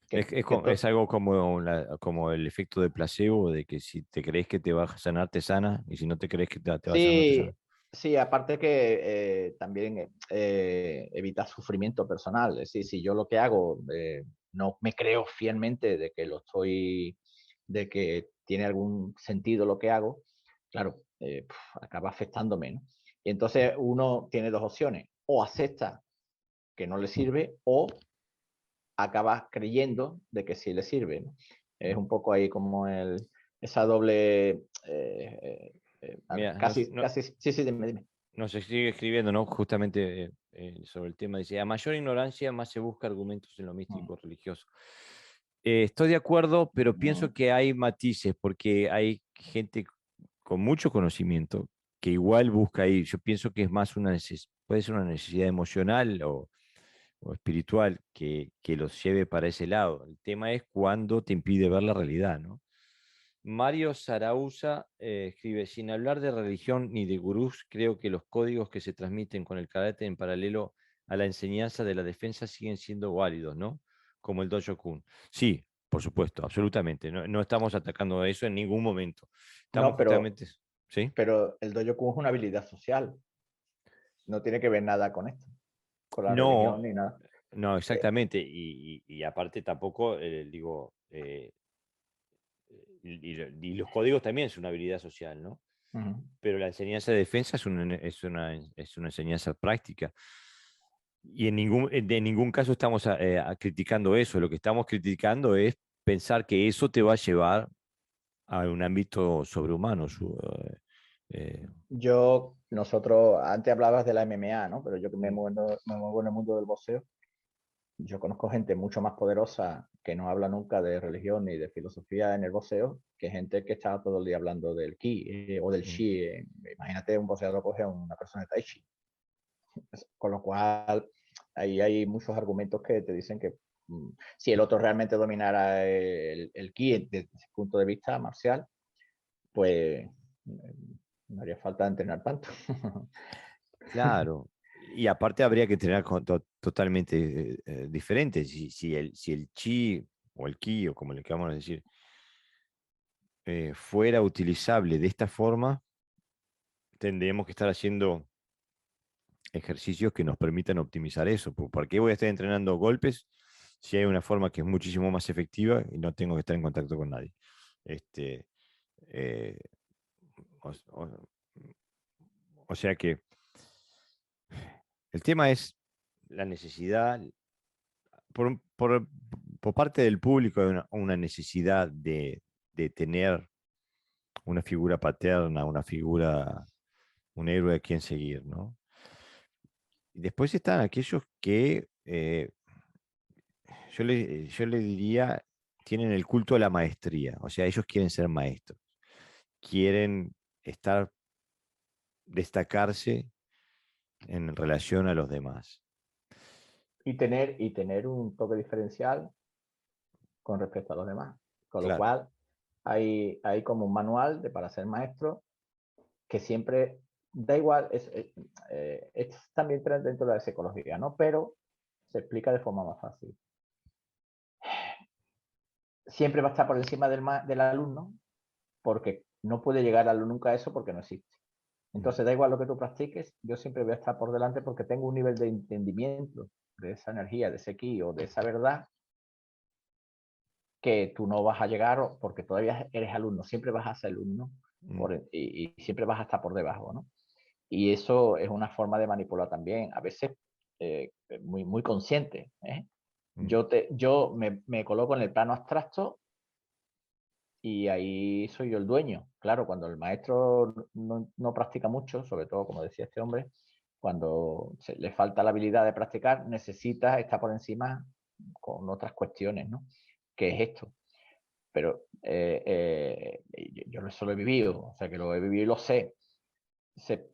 Es algo como, como el efecto de placebo, de que si te crees que te va a sanar, te sana, y si no te crees que te va a sanar, no te Sí, sana. sí, aparte que también evita sufrimiento personal. Es decir, si yo lo que hago no me creo fielmente de que lo estoy, de que tiene algún sentido lo que hago, claro, acaba afectándome, ¿no? Y entonces uno tiene dos opciones, o acepta que no le sirve o acabas creyendo de que sí le sirve, ¿no? Es un poco ahí como esa doble... a ver, Mira, casi, sí, sí, dime. nos sigue escribiendo, ¿no? Justamente sobre el tema, dice, a mayor ignorancia, más se busca argumentos en lo Mm, místico religioso. Estoy de acuerdo, pero mm. pienso que hay matices, porque hay gente con mucho conocimiento que igual busca ir. Yo pienso que es más puede ser una necesidad emocional o espiritual que los lleve para ese lado. El tema es cuando te impide ver la realidad, ¿no? Mario Sarauza escribe, sin hablar de religión ni de gurús, creo que los códigos que se transmiten con el karate en paralelo a la enseñanza de la defensa siguen siendo válidos, ¿no? Como el Dojo Kun. Sí, por supuesto, absolutamente. No, no estamos atacando a eso en ningún momento. Estamos No, justamente, ¿sí? pero el dojo kun es una habilidad social. No tiene que ver nada con esto, con la No, religión ni nada. no, Eh, exactamente. Y aparte tampoco, digo, y los códigos también son una habilidad social, ¿no? ujú. Pero la enseñanza de defensa es una enseñanza práctica. Y de ningún caso estamos criticando eso. Lo que estamos criticando es pensar que eso te va a llevar a un ámbito sobrehumano. Eh, Nosotros, antes hablabas de la MMA, ¿no? Pero yo que mm, me muevo en el mundo del boxeo, yo conozco gente mucho más poderosa que no habla nunca de religión ni de filosofía en el boxeo, que gente que está todo el día hablando del ki o del mm. chi. Imagínate un boxeador coge a una persona de tai chi. Con lo cual, ahí hay muchos argumentos que te dicen que si el otro realmente dominara el ki desde ese punto de vista marcial, pues no haría falta entrenar tanto. Claro. Y aparte habría que tener totalmente diferente. Si el chi o el ki, o como le queramos decir, fuera utilizable de esta forma, tendríamos que estar haciendo ejercicios que nos permitan optimizar eso. ¿Por qué voy a estar entrenando golpes si hay una forma que es muchísimo más efectiva y no tengo que estar en contacto con nadie? Este, eh, o, o- o sea que el tema es la necesidad, por, por- por parte del público, hay una necesidad de tener una figura paterna, una figura, un héroe a quien seguir, ¿no? Y después están aquellos que yo le diría, tienen el culto a la maestría, o sea, ellos quieren ser maestros, quieren estar, destacarse en relación a los demás. Y tener un toque diferencial con respecto a los demás. Con lo Claro. cual, hay como un manual para ser maestro que siempre da igual, es también dentro de la psicología, ¿no? Pero se explica de forma más fácil. Siempre va a estar por encima del alumno porque no puede llegar al nunca a eso porque no existe. Entonces, da igual lo que tú practiques, yo siempre voy a estar por delante porque tengo un nivel de entendimiento de esa energía, de ese ki o de esa verdad que tú no vas a llegar porque todavía eres alumno, siempre vas a ser alumno y siempre vas a estar por debajo, ¿no? Y eso es una forma de manipular también, a veces muy, muy consciente. ¿Eh? Mm. Yo me coloco en el plano abstracto y ahí soy yo el dueño. Claro, cuando el maestro no practica mucho, sobre todo, como decía este hombre, cuando le falta la habilidad de practicar, necesita estar por encima con otras cuestiones, ¿no? ¿Qué es esto? Pero yo eso lo he vivido, o sea que lo he vivido y lo sé. Se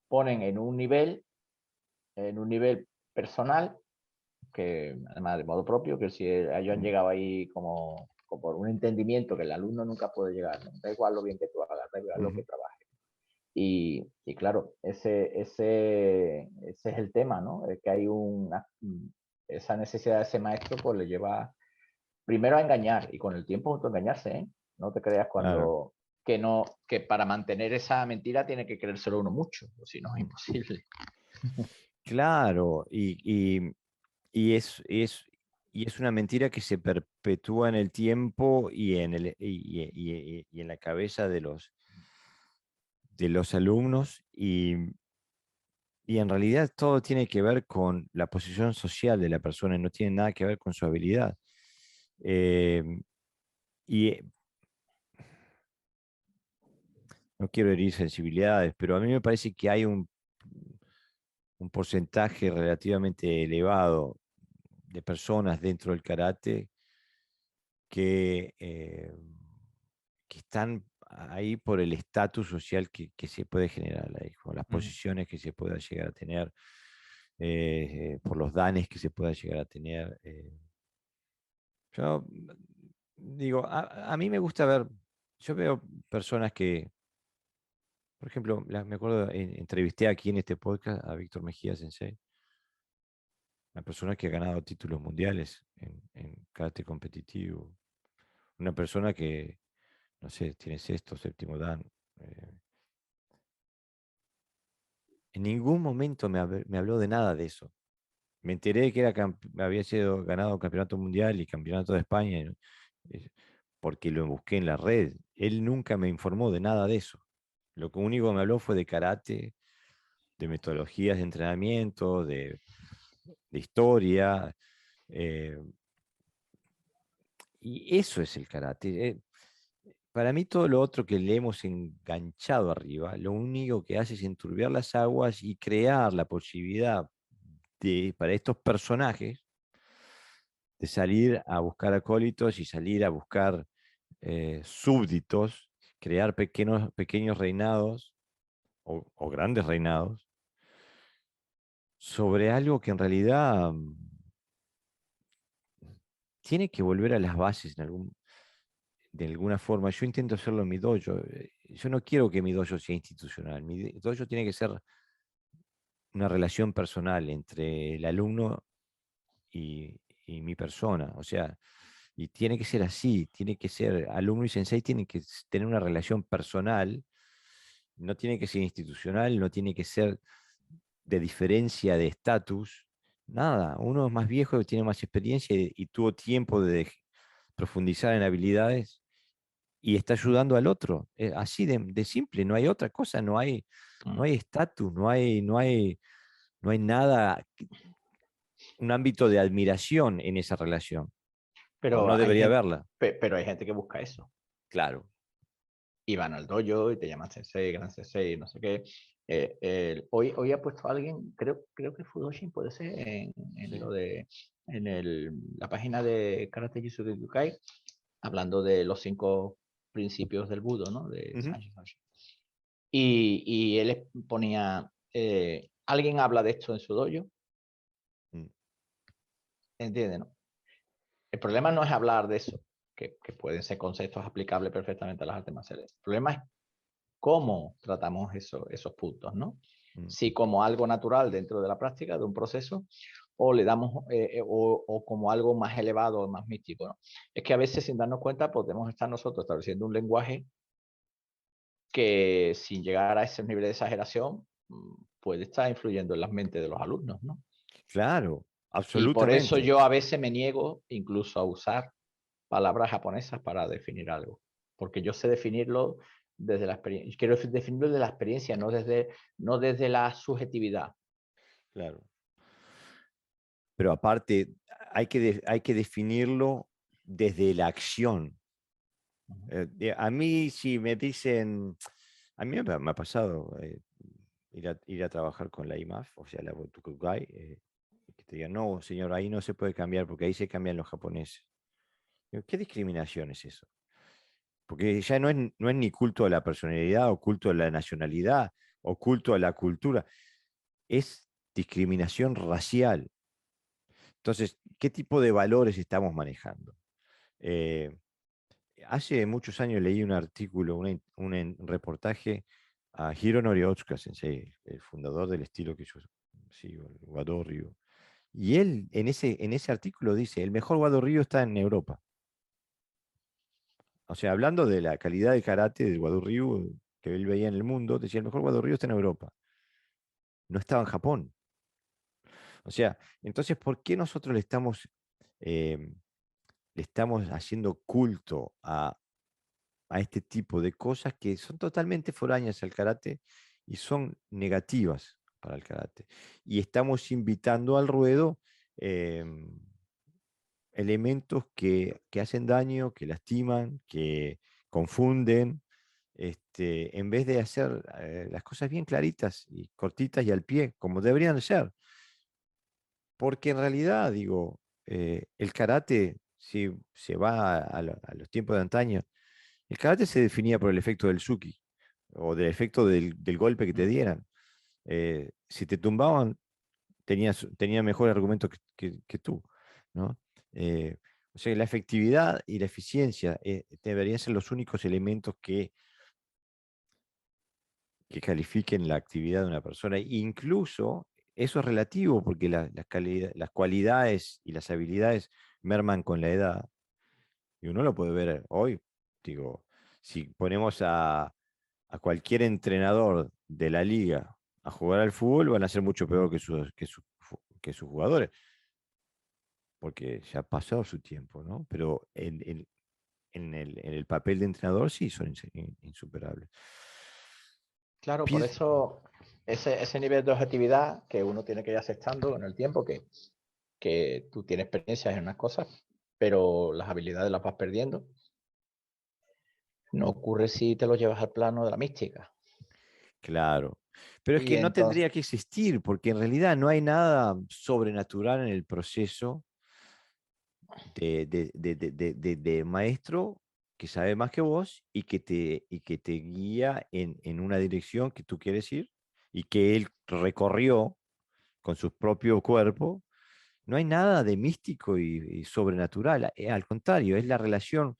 ponen en un nivel personal, que además de modo propio, que si ellos han llegado ahí como por un entendimiento que el alumno nunca puede llegar, ¿no? Da igual lo bien que tú hagas, da igual lo que trabajes. Y claro, ese es el tema, ¿no? Es que hay esa necesidad de ese maestro, pues le lleva primero a engañar y con el tiempo autoengañarse, ¿eh? No te creas Claro. que para mantener esa mentira tiene que creérselo uno mucho, o si no es imposible. Claro, y y es una mentira que se perpetúa en el tiempo y y en la cabeza de los alumnos, y en realidad todo tiene que ver con la posición social de la persona y no tiene nada que ver con su habilidad. Eh, y no quiero herir sensibilidades, pero a mí me parece que hay un porcentaje relativamente elevado de personas dentro del karate que, que están ahí por el estatus social que se puede generar ahí, con las posiciones que se pueda llegar a tener, por los danes que se pueda llegar a tener. Yo digo, a mí me gusta ver, yo veo personas que, por ejemplo, me acuerdo, entrevisté aquí en este podcast a Víctor Mejía Sensei, una persona que ha ganado títulos mundiales en karate competitivo, una persona que, no sé, tiene sexto, séptimo dan. eh, en ningún momento me habló de nada de eso. Me enteré que había sido ganado campeonato mundial y campeonato de España, eh, porque lo busqué en la red. Él nunca me informó de nada de eso. Lo único que me habló fue de karate, de metodologías de entrenamiento, de historia. eh, y eso es el karate. Para mí todo lo otro que le hemos enganchado arriba, lo único que hace es enturbiar las aguas y crear la posibilidad para estos personajes de salir a buscar acólitos y salir a buscar súbditos, crear pequeños reinados o grandes reinados sobre algo que en realidad tiene que volver a las bases de alguna forma. Yo intento hacerlo en mi dojo. Yo no quiero que mi dojo sea institucional. Mi dojo tiene que ser una relación personal entre el alumno y mi persona. O sea, y tiene que ser así, tiene que ser, alumno y sensei tienen que tener una relación personal, no tiene que ser institucional, no tiene que ser de diferencia de estatus, nada. Uno es más viejo, tiene más experiencia y tuvo tiempo de profundizar en habilidades y está ayudando al otro. Así de simple, no hay otra cosa, no hay estatus, no hay nada, un ámbito de admiración en esa relación, o Pero no hay debería gente, haberla. pero hay gente que busca eso. Claro. Y van al dojo y te llaman sensei, gran sensei, no sé qué. Hoy ha puesto alguien, creo que Fudoshin puede ser, en Sí. lo de la página de Karate Jiu Kai, hablando de los 5 principios del Budo, ¿no? De Ujú. Sanshi Sanshi. Y él ponía, alguien habla de esto en su dojo, Mm. ¿entiendes? ¿No? El problema no es hablar de eso, que pueden ser conceptos aplicables perfectamente a las artes marciales. El problema es cómo tratamos esos puntos, ¿no? Mm. Si como algo natural dentro de la práctica, de un proceso, o le damos, o como algo más elevado, más místico, ¿no? Es que a veces, sin darnos cuenta, podemos estar nosotros estableciendo un lenguaje que, sin llegar a ese nivel de exageración, puede estar influyendo en las mentes de los alumnos, ¿no? Claro, Y por eso absolutamente. yo a veces me niego incluso a usar palabras japonesas para definir algo, porque yo sé definirlo desde la experiencia, quiero definirlo desde la experiencia, no desde la subjetividad. Claro. Pero aparte, hay que definirlo desde la acción. A mí, si me dicen, a mí me ha pasado ir a trabajar con la IMAF, o sea, la Botukugai, que te digan, no, señor, ahí no se puede cambiar porque ahí se cambian los japoneses. Digo, ¿qué discriminación es eso? Porque ya no es ni culto a la personalidad o culto a la nacionalidad o culto a la cultura, es discriminación racial. Entonces, ¿qué tipo de valores estamos manejando? Eh, Hace muchos años leí un artículo, un reportaje a Hironori Otsuka Sensei, el fundador del estilo que yo sigo, el Wado Ryu. Y él en ese artículo dice, el mejor Wado Ryu está en Europa. O sea, hablando de la calidad de karate del Wado Ryu que él veía en el mundo, decía, el mejor Wado Ryu está en Europa. No estaba en Japón. O sea, entonces, ¿por qué nosotros eh, le estamos haciendo culto a este tipo de cosas que son totalmente foráneas al karate y son negativas para el karate? Y estamos invitando al ruedo elementos que hacen daño, que lastiman, que confunden, en vez de hacer las cosas bien claritas y cortitas y al pie, como deberían ser. Porque en realidad, digo, el karate, si se va a los tiempos de antaño, el karate se definía por el efecto del suki o del efecto del golpe que te dieran. Si te tumbaban, tenía mejor argumento que tú, ¿no? Eh, o sea, la efectividad y la eficiencia deberían ser los únicos elementos que califiquen la actividad de una persona. Incluso eso es relativo porque las cualidades y las habilidades merman con la edad. Y uno lo puede ver hoy. Digo, si ponemos a cualquier entrenador de la liga a jugar al fútbol, van a ser mucho peor que sus jugadores, porque ya ha pasado su tiempo, ¿no? Pero en el papel de entrenador sí son insuperables. Claro, por Pienso- eso ese nivel de objetividad que uno tiene que ir aceptando en el tiempo, que tú tienes experiencias en unas cosas, pero las habilidades las vas perdiendo. No ocurre si te lo llevas al plano de la mística. Claro. Pero es Y que no entonces, tendría que existir, porque en realidad no hay nada sobrenatural en el proceso de maestro que sabe más que vos y que te guía en una dirección que tú quieres ir y que él recorrió con su propio cuerpo. No hay nada de místico y sobrenatural, al contrario, es una relación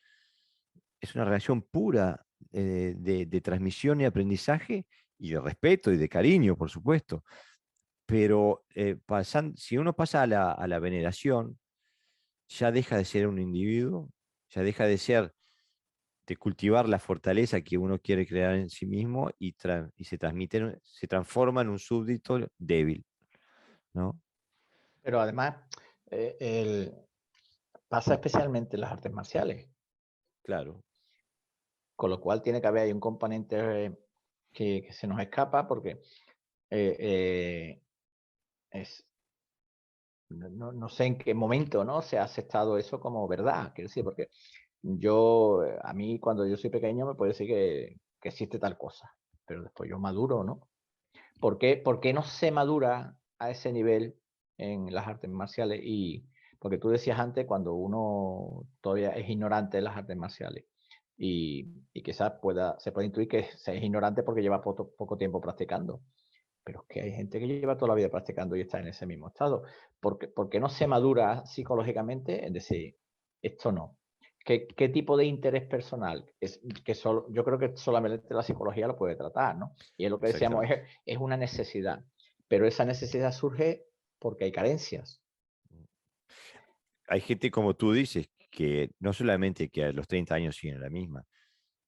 pura de transmisión y aprendizaje y de respeto y de cariño, por supuesto, pero si uno pasa a la veneración, ya deja de ser un individuo, ya deja de cultivar la fortaleza que uno quiere crear en sí mismo y se transforma en un súbdito débil, ¿no? Pero además, pasa especialmente en las artes marciales, Claro, con lo cual tiene que haber ahí un componente que se nos escapa porque eh, eh, es, no sé en qué momento, ¿no? Se ha aceptado eso como verdad, quiero decir, porque a mí cuando yo soy pequeño me puede decir que existe tal cosa, pero después yo maduro, ¿no? Por qué no se madura a ese nivel en las artes marciales? Y porque tú decías antes, cuando uno todavía es ignorante de las artes marciales y quizás se puede intuir que se es ignorante porque lleva poco tiempo practicando. Pero es que hay gente que lleva toda la vida practicando y está en ese mismo estado. ¿Por qué no se madura psicológicamente? Es decir, esto no. ¿Qué tipo de interés personal? Yo creo que solamente la psicología lo puede tratar, ¿no? Y es lo que decíamos, exactamente. es una necesidad. Pero esa necesidad surge porque hay carencias. Hay gente, como tú dices, que no solamente que a los 30 años siguen la misma,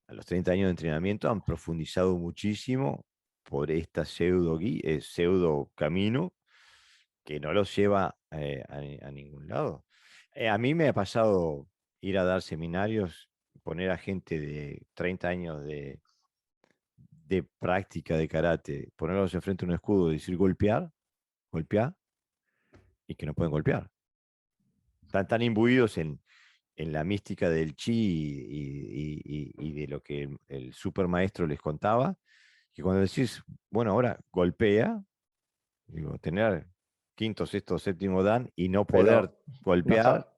a los 30 años de entrenamiento han profundizado muchísimo por esta pseudo camino que no los lleva a ningún lado. A mí me ha pasado ir a dar seminarios, poner a gente de 30 años de práctica de karate, ponerlos enfrente de un escudo y decir golpear, y que no pueden golpear. Están tan imbuidos en la mística del chi y de lo que el super maestro les contaba, que cuando decís, bueno, ahora golpea, digo, tener quinto, sexto, séptimo dan y no poder Pero no, golpear,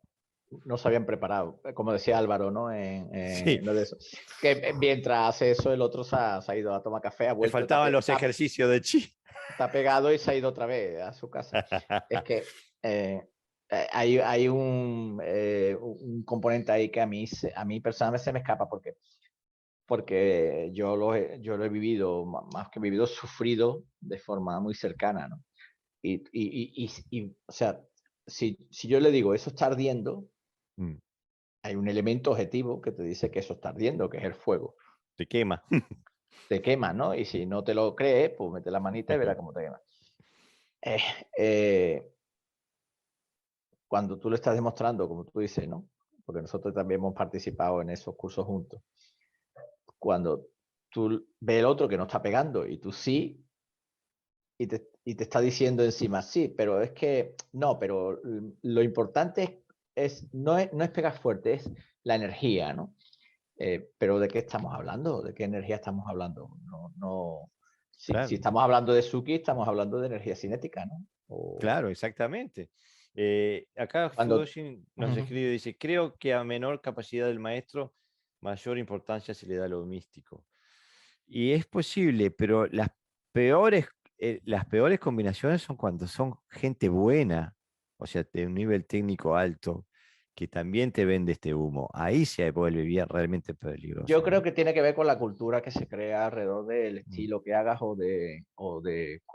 no se habían preparado, como decía Álvaro, ¿no? sí, No de eso. Que mientras hace eso, el otro se ha ido a tomar café, ha le vuelto, faltaban los ejercicios de chi. está pegado y se ha ido otra vez a su casa. Es que hay un componente ahí que a mí personalmente se me escapa porque yo lo he vivido, más que vivido, sufrido de forma muy cercana, ¿no? O sea, si yo le digo, eso está ardiendo, Mm, hay un elemento objetivo que te dice que eso está ardiendo, que es el fuego. te quema. Te quema, ¿no? Y si no te lo crees, pues mete la manita y verás cómo te quema. Eh, eh, Cuando tú le estás demostrando, como tú dices, ¿no? Porque nosotros también hemos participado en esos cursos juntos. Cuando tú ves el otro que no está pegando y tú sí, y te está diciendo encima, sí, pero es que no, pero lo importante no es pegar fuerte, es la energía, ¿no? Pero ¿de qué estamos hablando? ¿De qué energía estamos hablando? Si Claro, estamos hablando de Suki, estamos hablando de energía cinética, ¿no? claro, exactamente. Acá Cuando... Fudoshin nos Ujú. escribe, dice, creo que a menor capacidad del maestro, mayor importancia se le da a lo místico. Y es posible, pero las peores combinaciones son cuando son gente buena, o sea, de un nivel técnico alto, que también te vende este humo. Ahí se vuelve bien, realmente Yo peligroso, creo ¿no? que tiene que ver con la cultura que se crea alrededor del Mm, estilo que hagas con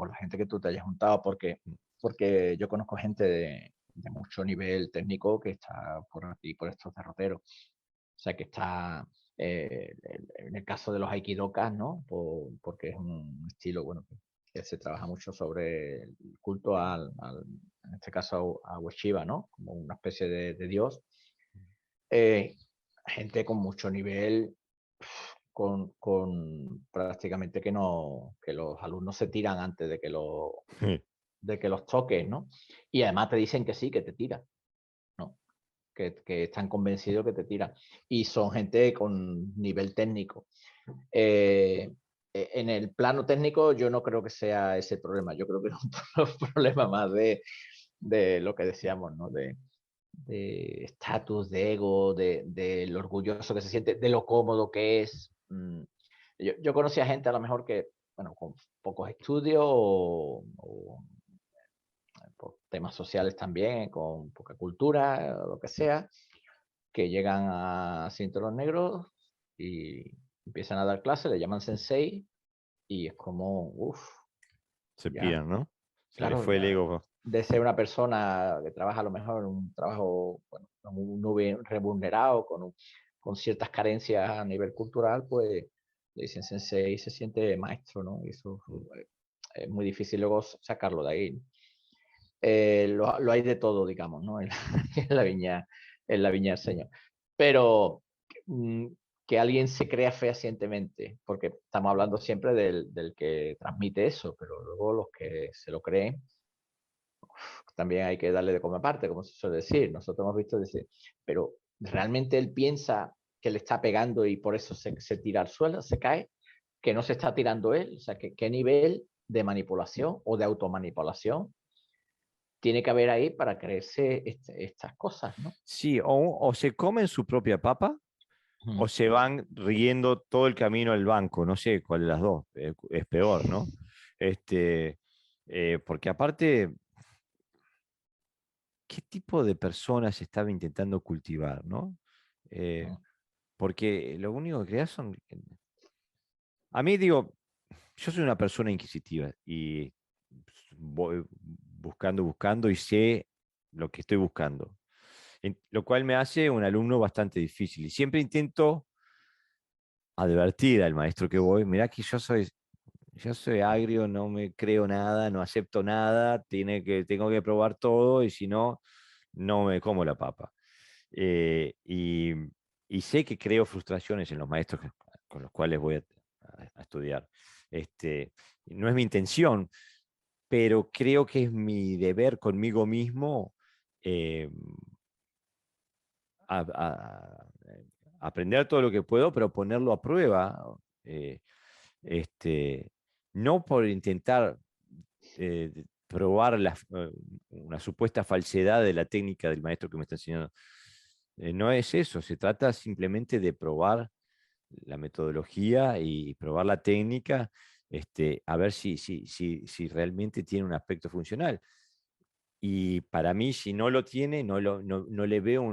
la gente que tú te hayas juntado, mm. porque yo conozco gente de mucho nivel técnico que está por aquí, por estos derroteros. O sea, que está en el caso de los aikidokas, ¿no? Porque es un estilo, bueno, que se trabaja mucho sobre el culto en este caso, a Ueshiba, ¿no? Como una especie de dios. Eh, Gente con mucho nivel, con prácticamente que los alumnos se tiran antes de que los toques, ¿no? Y además te dicen que sí, que te tiran, ¿no? Que están convencidos que te tiran. Y son gente con nivel técnico. Eh, en el plano técnico yo no creo que sea ese el problema, yo creo que es un problema más de lo que decíamos, ¿no? De estatus, de ego, de lo orgulloso que se siente, de lo cómodo que es. Yo conocí a gente a lo mejor que, bueno, con pocos estudios o por temas sociales también, con poca cultura, o lo que sea, que llegan a cinturones negros y empiezan a dar clases, le llaman sensei y es como, uff, Se ya, piran, ¿no? Se le Claro, fue el ego. de ser una persona que trabaja a lo mejor en un trabajo, bueno, muy remunerado, con ciertas carencias a nivel cultural, pues le dicen sensei y se siente maestro, ¿no? Y eso es muy difícil luego sacarlo de ahí, ¿no? Lo hay de todo, digamos, ¿no? En la viña del Señor. Pero mm, que alguien se crea fehacientemente, porque estamos hablando siempre del que transmite eso, pero luego los que se lo creen, también hay que darle de comer aparte, como se suele decir. Nosotros hemos visto decir, pero realmente él piensa que le está pegando y por eso se tira al suelo, se cae, que no se está tirando él. O sea, ¿qué nivel de manipulación o de automanipulación tiene que haber ahí para creerse estas cosas, ¿no? Sí, o se comen su propia papa o se van riendo todo el camino al banco. No sé cuál de las dos es peor, ¿no? Este, porque aparte, ¿qué tipo de personas se estaba intentando cultivar, ¿no? Eh, porque lo único que crea son... A mí digo, yo soy una persona inquisitiva y voy buscando y sé lo que estoy buscando, lo cual me hace un alumno bastante difícil. Y siempre intento advertir al maestro que voy, mirá que yo soy agrio, no me creo nada, no acepto nada, tengo que probar todo y si no, no me como la papa. Eh, y, y sé que creo frustraciones en los maestros con los cuales voy a estudiar. No es mi intención, pero creo que es mi deber conmigo mismo eh, aprender todo lo que puedo, pero ponerlo a prueba. eh, este, no por intentar probar una supuesta falsedad de la técnica del maestro que me está enseñando. No es eso, se trata simplemente de probar la metodología y probar la técnica, a ver si realmente tiene un aspecto funcional. Y para mí, si no lo tiene, no le veo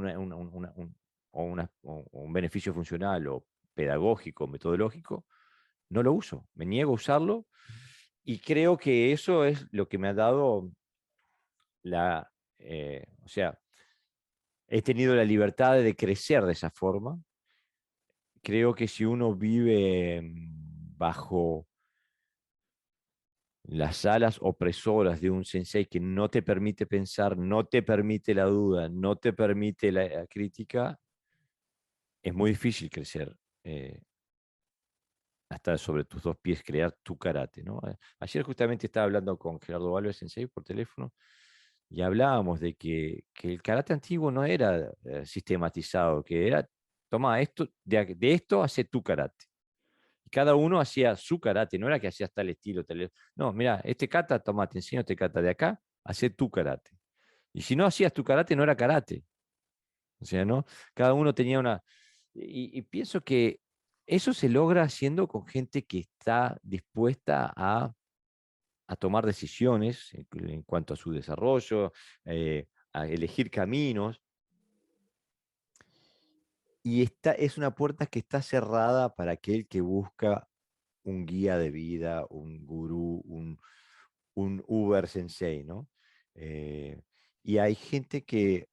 un beneficio funcional o pedagógico, metodológico, no lo uso, me niego a usarlo y creo que eso es lo que me ha dado o sea, he tenido la libertad de crecer de esa forma. Creo que si uno vive bajo las alas opresoras de un sensei que no te permite pensar, no te permite la duda, no te permite la crítica, es muy difícil crecer hasta sobre tus dos pies, crear tu karate, ¿no? Ayer justamente estaba hablando con Gerardo Alves Sensei por teléfono y hablábamos de que el karate antiguo no era sistematizado, que era, toma, de esto hace tu karate. Y cada uno hacía su karate, no era que hacías tal estilo, tal. No, mira, este kata, toma, te enseño este kata de acá, hace tu karate. Y si no hacías tu karate, no era karate. O sea, ¿no? Cada uno tenía una... Y pienso que eso se logra haciendo con gente que está dispuesta a tomar decisiones en cuanto a su desarrollo, a elegir caminos. Y esta es una puerta que está cerrada para aquel que busca un guía de vida, un gurú, un Uber Sensei, ¿no? Eh, y hay gente que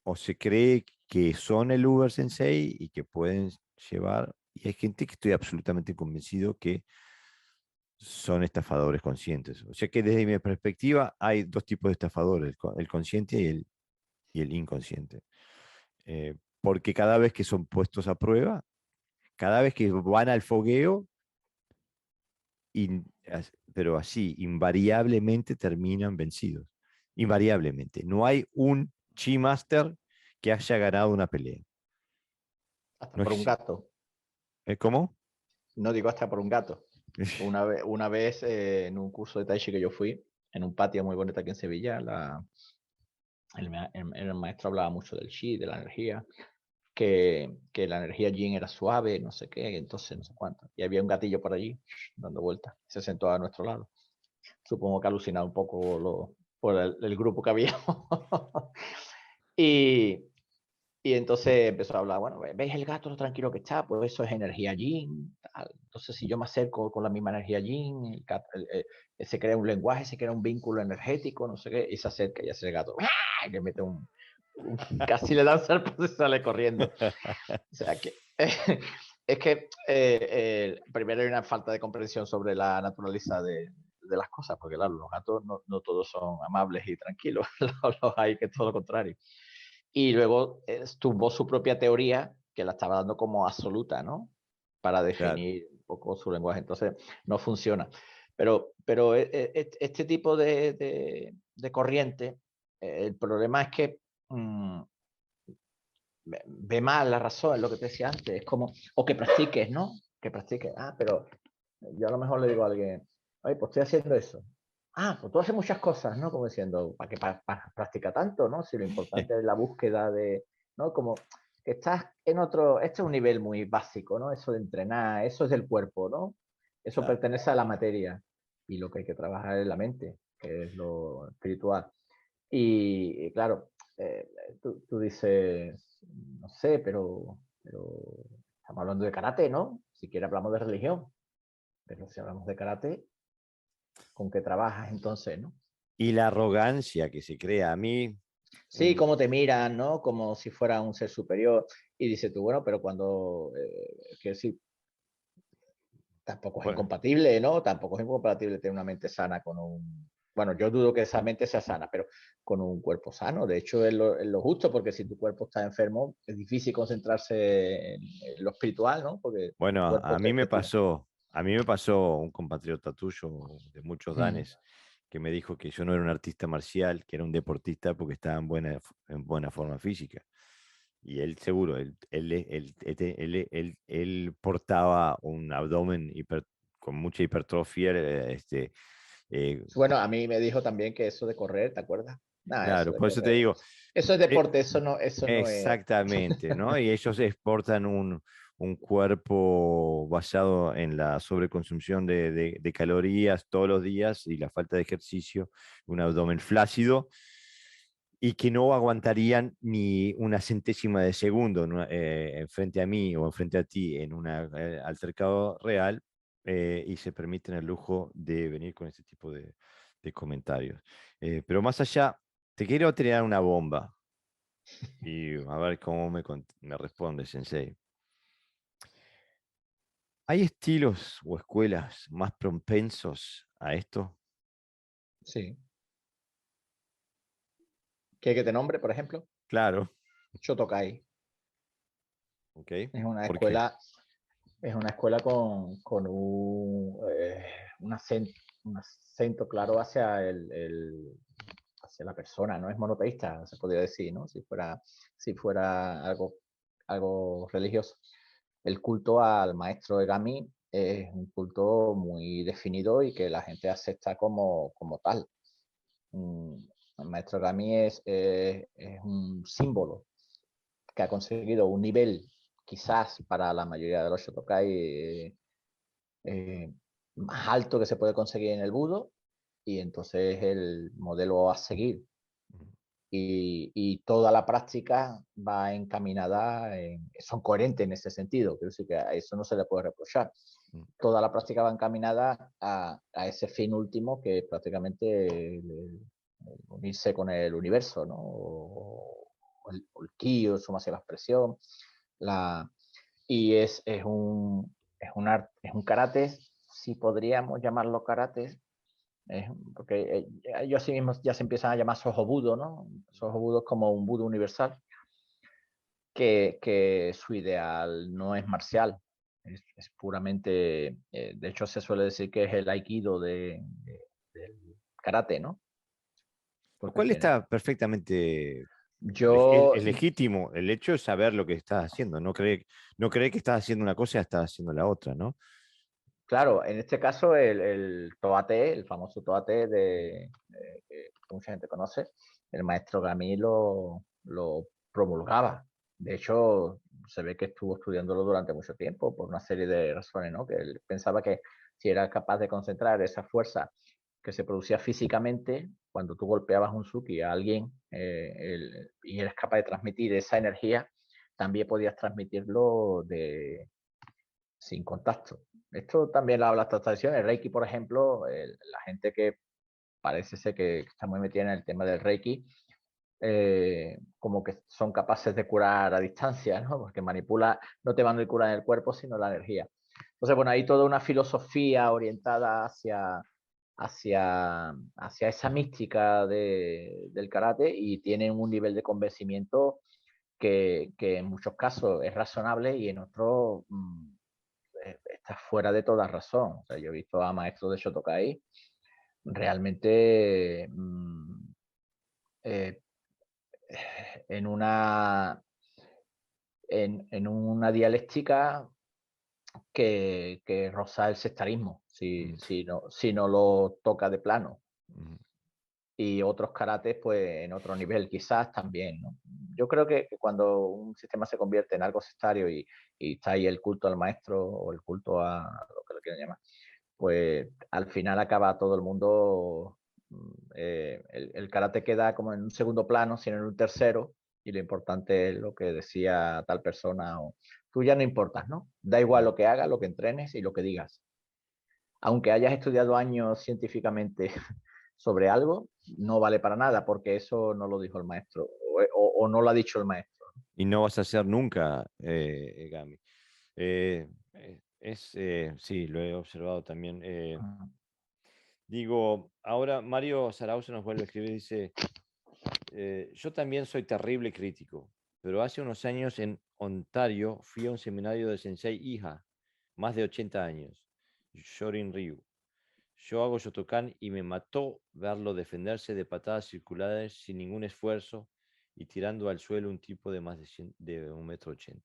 o se cree que son el Uber Sensei y que pueden llevar, y hay gente que estoy absolutamente convencido que son estafadores conscientes. O sea que desde mi perspectiva hay dos tipos de estafadores, el consciente y el inconsciente. Porque cada vez que son puestos a prueba, cada vez que van al fogueo, pero así, invariablemente terminan vencidos. Invariablemente. No hay un Chi Master que haya ganado una pelea. Hasta No por un existe. gato. ¿Cómo? No digo hasta por un gato. Una vez en un curso de Tai Chi que yo fui, en un patio muy bonito aquí en Sevilla, el maestro hablaba mucho del Chi, de la energía, que la energía Yin era suave, no sé qué, entonces no sé cuánto. Y había un gatillo por allí dando vueltas. Se sentó a nuestro lado. Supongo que alucinaba un poco por el grupo que había. y, y entonces empezó a hablar, bueno, ¿veis el gato lo tranquilo que está? Pues eso es energía yin. Tal. entonces si yo me acerco con la misma energía yin, se crea un lenguaje, se crea un vínculo energético, no sé qué, y se acerca y hace el gato, ¡ah! Y le mete casi le da un zarpazo y sale corriendo. O sea que es que primero hay una falta de comprensión sobre la naturaleza de las cosas, porque claro, los gatos no todos son amables y tranquilos, los hay que es todo lo contrario. Y luego tuvo su propia teoría que la estaba dando como absoluta, ¿no? Para Claro, definir un poco su lenguaje. Entonces, no funciona. Pero este tipo de corriente, el problema es que mm, ve mal la razón, es lo que te decía antes. Es como, o que practiques, ¿no? Que practiques. Ah, pero yo a lo mejor le digo a alguien, oye, pues estoy haciendo eso. Ah, pues tú haces muchas cosas, ¿no? Como diciendo, ¿para qué practica tanto, no? Si lo importante es la búsqueda de, ¿no? Como que estás en otro, este es un nivel muy básico, ¿no? Eso de entrenar, eso es del cuerpo, ¿no? Eso claro. pertenece a la materia y lo que hay que trabajar es la mente, que es lo espiritual. Y claro, tú dices, no sé, pero estamos hablando de karate, ¿no? Si quieres hablamos de religión, pero si hablamos de karate, ¿con qué trabajas entonces, no? Y la arrogancia que se crea a mí, Sí, mm, cómo te miran, ¿no? Como si fuera un ser superior. Y dices tú, bueno, pero cuando, que sí, tampoco es bueno, incompatible, ¿no? Tampoco es incompatible tener una mente sana con un... Bueno, yo dudo que esa mente sea sana, pero con un cuerpo sano. De hecho, es lo justo, porque si tu cuerpo está enfermo, es difícil concentrarse en lo espiritual, ¿no? Porque tu bueno, cuerpo te tira. a mí me pasó un compatriota tuyo de muchos Mm. danes que me dijo que yo no era un artista marcial, que era un deportista porque estaba en buena forma física. Y él seguro, él portaba un abdomen con mucha hipertrofia, Bueno, a mí me dijo también que eso de correr, ¿te acuerdas? Nada, eso claro, de por eso te correr. digo, Eso es eh, deporte, eso no es. exactamente, ¿no? Y ellos exportan un cuerpo basado en la sobreconsumición de calorías todos los días y la falta de ejercicio, un abdomen flácido y que no aguantarían ni una centésima de segundo frente a mí o frente a ti en un altercado real, y se permiten el lujo de venir con este tipo de comentarios. Pero más allá, te quiero tirar una bomba y a ver cómo me responde, Sensei. ¿Hay estilos o escuelas más propensos a esto? Sí. ¿Quieres que te nombre, por ejemplo? Claro, Shotokai. ok. Es ¿Por qué? es una escuela con un acento claro hacia hacia la persona, no es monoteísta, se podría decir, ¿no? Si fuera algo religioso. El culto al maestro Egami es un culto muy definido y que la gente acepta como tal. Mm, El maestro Egami es un símbolo que ha conseguido un nivel, quizás para la mayoría de los Shotokai, eh, más alto que se puede conseguir en el Budo, y entonces es el modelo a seguir. Y toda la práctica va encaminada, son coherentes en ese sentido, quiero decir que a eso no se le puede reprochar. Mm. Toda la práctica va encaminada a ese fin último, que es prácticamente unirse con el universo, ¿no? O el ki, o suma hacia la expresión. La, y es un karate, si podríamos llamarlo karate, porque ellos sí mismos ya se empiezan a llamar Soho Budo, ¿no? Soho Budo es como un Budo universal, que su ideal no es marcial, es puramente, de hecho se suele decir que es el aikido del karate, ¿no? Lo Porque cual tiene... está perfectamente Yo, es legítimo. El hecho es saber lo que estás haciendo. No cree que estás haciendo una cosa y estás haciendo la otra, ¿no? claro, en este caso el Toate, el famoso Toate que mucha gente conoce, el maestro Gami lo promulgaba. De hecho, se ve que estuvo estudiándolo durante mucho tiempo por una serie de razones, ¿no? Que él pensaba que si era capaz de concentrar esa fuerza que se producía físicamente cuando tú golpeabas un Suki a alguien, y eres capaz de transmitir esa energía, también podías transmitirlo sin contacto. Esto también lo habla esta tradición. El Reiki, por ejemplo, la gente que parece ser que está muy metida en el tema del Reiki, como que son capaces de curar a distancia, ¿no? Porque manipula, no te van a curar en el cuerpo, sino la energía. Entonces, bueno, hay toda una filosofía orientada hacia esa mística del karate y tienen un nivel de convencimiento que en muchos casos es razonable y en otros está fuera de toda razón. O sea, yo he visto a maestros de Shotokai realmente eh, en una dialéctica que roza el sectarismo, Mm, si no lo toca de plano. mm. Y otros karates, pues en otro nivel, quizás también, ¿no? Yo creo que cuando un sistema se convierte en algo sectario y está ahí el culto al maestro o el culto a lo que lo quieran llamar, pues al final acaba todo el mundo, el karate queda como en un segundo plano, sino en un tercero, y lo importante es lo que decía tal persona, o tú ya no importas, ¿no? Da igual lo que hagas, lo que entrenes y lo que digas. Aunque hayas estudiado años científicamente sobre algo, no vale para nada, porque eso no lo dijo el maestro, o no lo ha dicho el maestro. Y no vas a hacer nunca, Gami. Sí, lo he observado también. Digo, ahora Mario Sarauza nos vuelve a escribir, dice, yo también soy terrible crítico, pero hace unos años en Ontario fui a un seminario de Sensei Hija, más de 80 años, Shorin Ryu. Yo hago Shotokan y me mató verlo defenderse de patadas circulares sin ningún esfuerzo y tirando al suelo un tipo de más de 1,80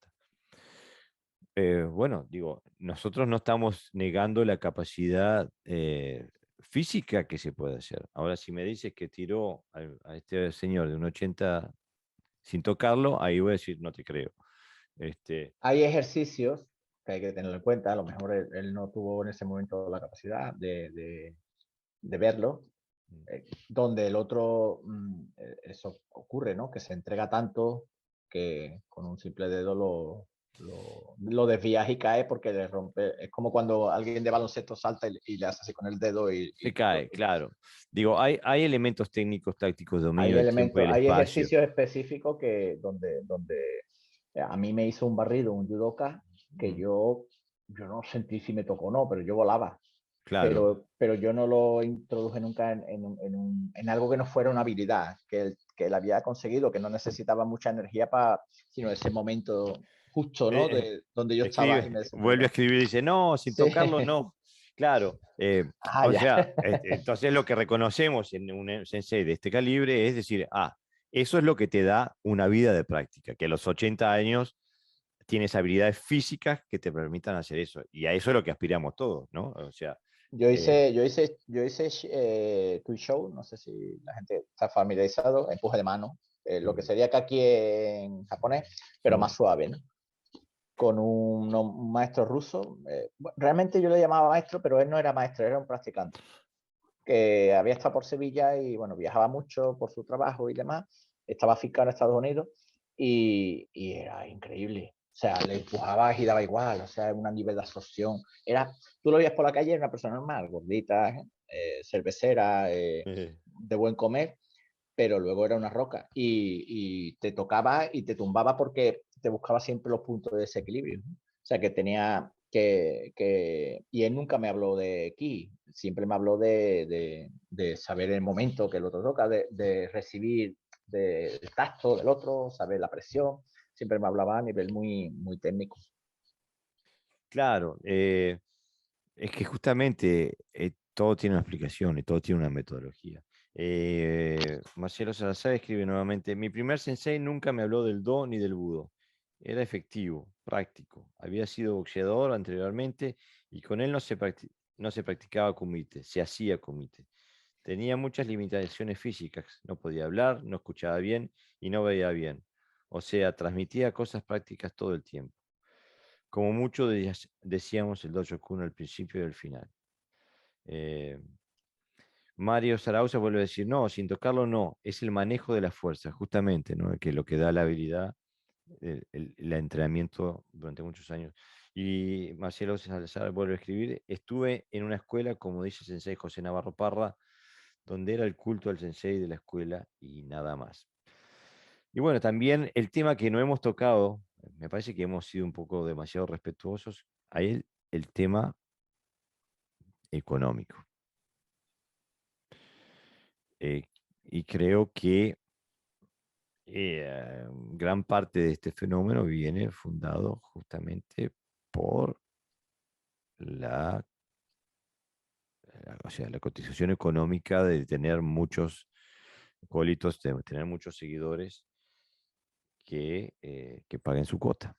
m. Bueno, digo, nosotros no estamos negando la capacidad física que se puede hacer. Ahora, si me dices que tiró a este señor de 1,80 m sin tocarlo, ahí voy a decir, no te creo. Este, Hay ejercicios que hay que tener en cuenta, a lo mejor él no tuvo en ese momento la capacidad de verlo, mm, donde el otro, eso ocurre, ¿no? Que se entrega tanto que con un simple dedo lo desvías y cae porque le rompe. Es como cuando alguien de baloncesto salta y le hace así con el dedo se cae, claro. Digo, hay elementos técnicos, tácticos, dominio hay del tiempo y elementos, el hay espacio. ejercicios específicos donde a mí me hizo un barrido, un judoka, que Mm, yo no sentí si me tocó o no, pero yo volaba. claro. Pero yo no lo introduje nunca en algo que no fuera una habilidad, que él había conseguido, que no necesitaba mucha energía para, sino ese momento justo, ¿no? Donde yo estaba y me Vuelve a desenvolvía. escribir y dice, no, sin Sí. tocarlo, no. Claro. Ah, O ya. sea, entonces lo que reconocemos en un sensei de este calibre es decir, eso es lo que te da una vida de práctica, que a los 80 años tienes habilidades físicas que te permitan hacer eso. Y a eso es lo que aspiramos todos, ¿no? O sea, eh, Yo hice Tui Show, no sé si la gente está familiarizado, empuje de mano, lo que mm, sería kaki en japonés, pero más mm, suave, ¿no? Con un maestro ruso. Realmente yo le llamaba maestro, pero él no era maestro, era un practicante, que había estado por Sevilla y bueno, viajaba mucho por su trabajo y demás. Estaba afincado en Estados Unidos y era increíble. O sea, le empujabas y daba igual, o sea, un nivel de absorción. Tú lo veías por la calle, era una persona normal, gordita, cervecera, de buen comer, pero luego era una roca y te tocaba y te tumbaba porque te buscaba siempre los puntos de desequilibrio. O sea, que tenía y él nunca me habló de ki, siempre me habló de saber el momento que el otro toca, de recibir del tacto del otro, saber la presión, siempre me hablaba a nivel muy, muy técnico. claro. Es que justamente todo tiene una explicación y todo tiene una metodología. Marcelo Salazar escribe nuevamente, mi primer sensei nunca me habló del do ni del budo. Era efectivo, práctico. Había sido boxeador anteriormente y con él no se practicaba kumite, se hacía kumite. Tenía muchas limitaciones físicas, no podía hablar, no escuchaba bien y no veía bien. O sea, transmitía cosas prácticas todo el tiempo. Como mucho decíamos el Dojo Kun al principio y al final. Eh, Mario Sarauza vuelve a decir, no, sin tocarlo no, es el manejo de la fuerza, justamente, ¿no? Que lo que da la habilidad, el entrenamiento durante muchos años. Y Marcelo Salazar vuelve a escribir, estuve en una escuela, como dice el sensei José Navarro Parra, donde era el culto al sensei de la escuela y nada más. Y bueno, también el tema que no hemos tocado, me parece que hemos sido un poco demasiado respetuosos, ahí el tema económico. Eh, y creo que gran parte de este fenómeno viene fundado justamente por la, o sea, la cotización económica de tener muchos acólitos, de tener muchos seguidores que paguen su cuota.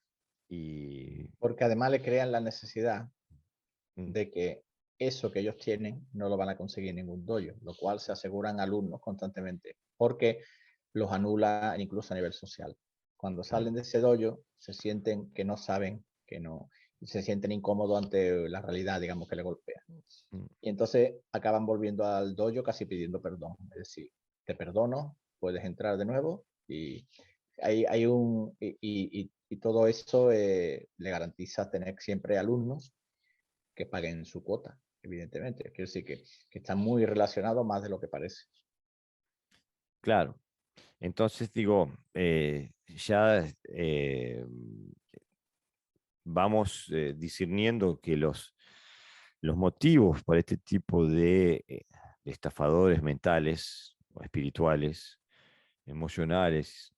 Y Porque además le crean la necesidad mm, de que eso que ellos tienen no lo van a conseguir en ningún dojo, lo cual se aseguran alumnos constantemente, porque los anula incluso a nivel social. Cuando claro, salen de ese dojo, se sienten que no saben, que no, y se sienten incómodos ante la realidad, digamos, que le golpea. mm, Y entonces acaban volviendo al dojo casi pidiendo perdón. Es decir, te perdono, puedes entrar de nuevo y hay un y todo eso le garantiza tener siempre alumnos que paguen su cuota, evidentemente. Quiero decir que está muy relacionado más de lo que parece. claro. Entonces digo, ya vamos discerniendo que los motivos para este tipo de estafadores mentales o espirituales, emocionales,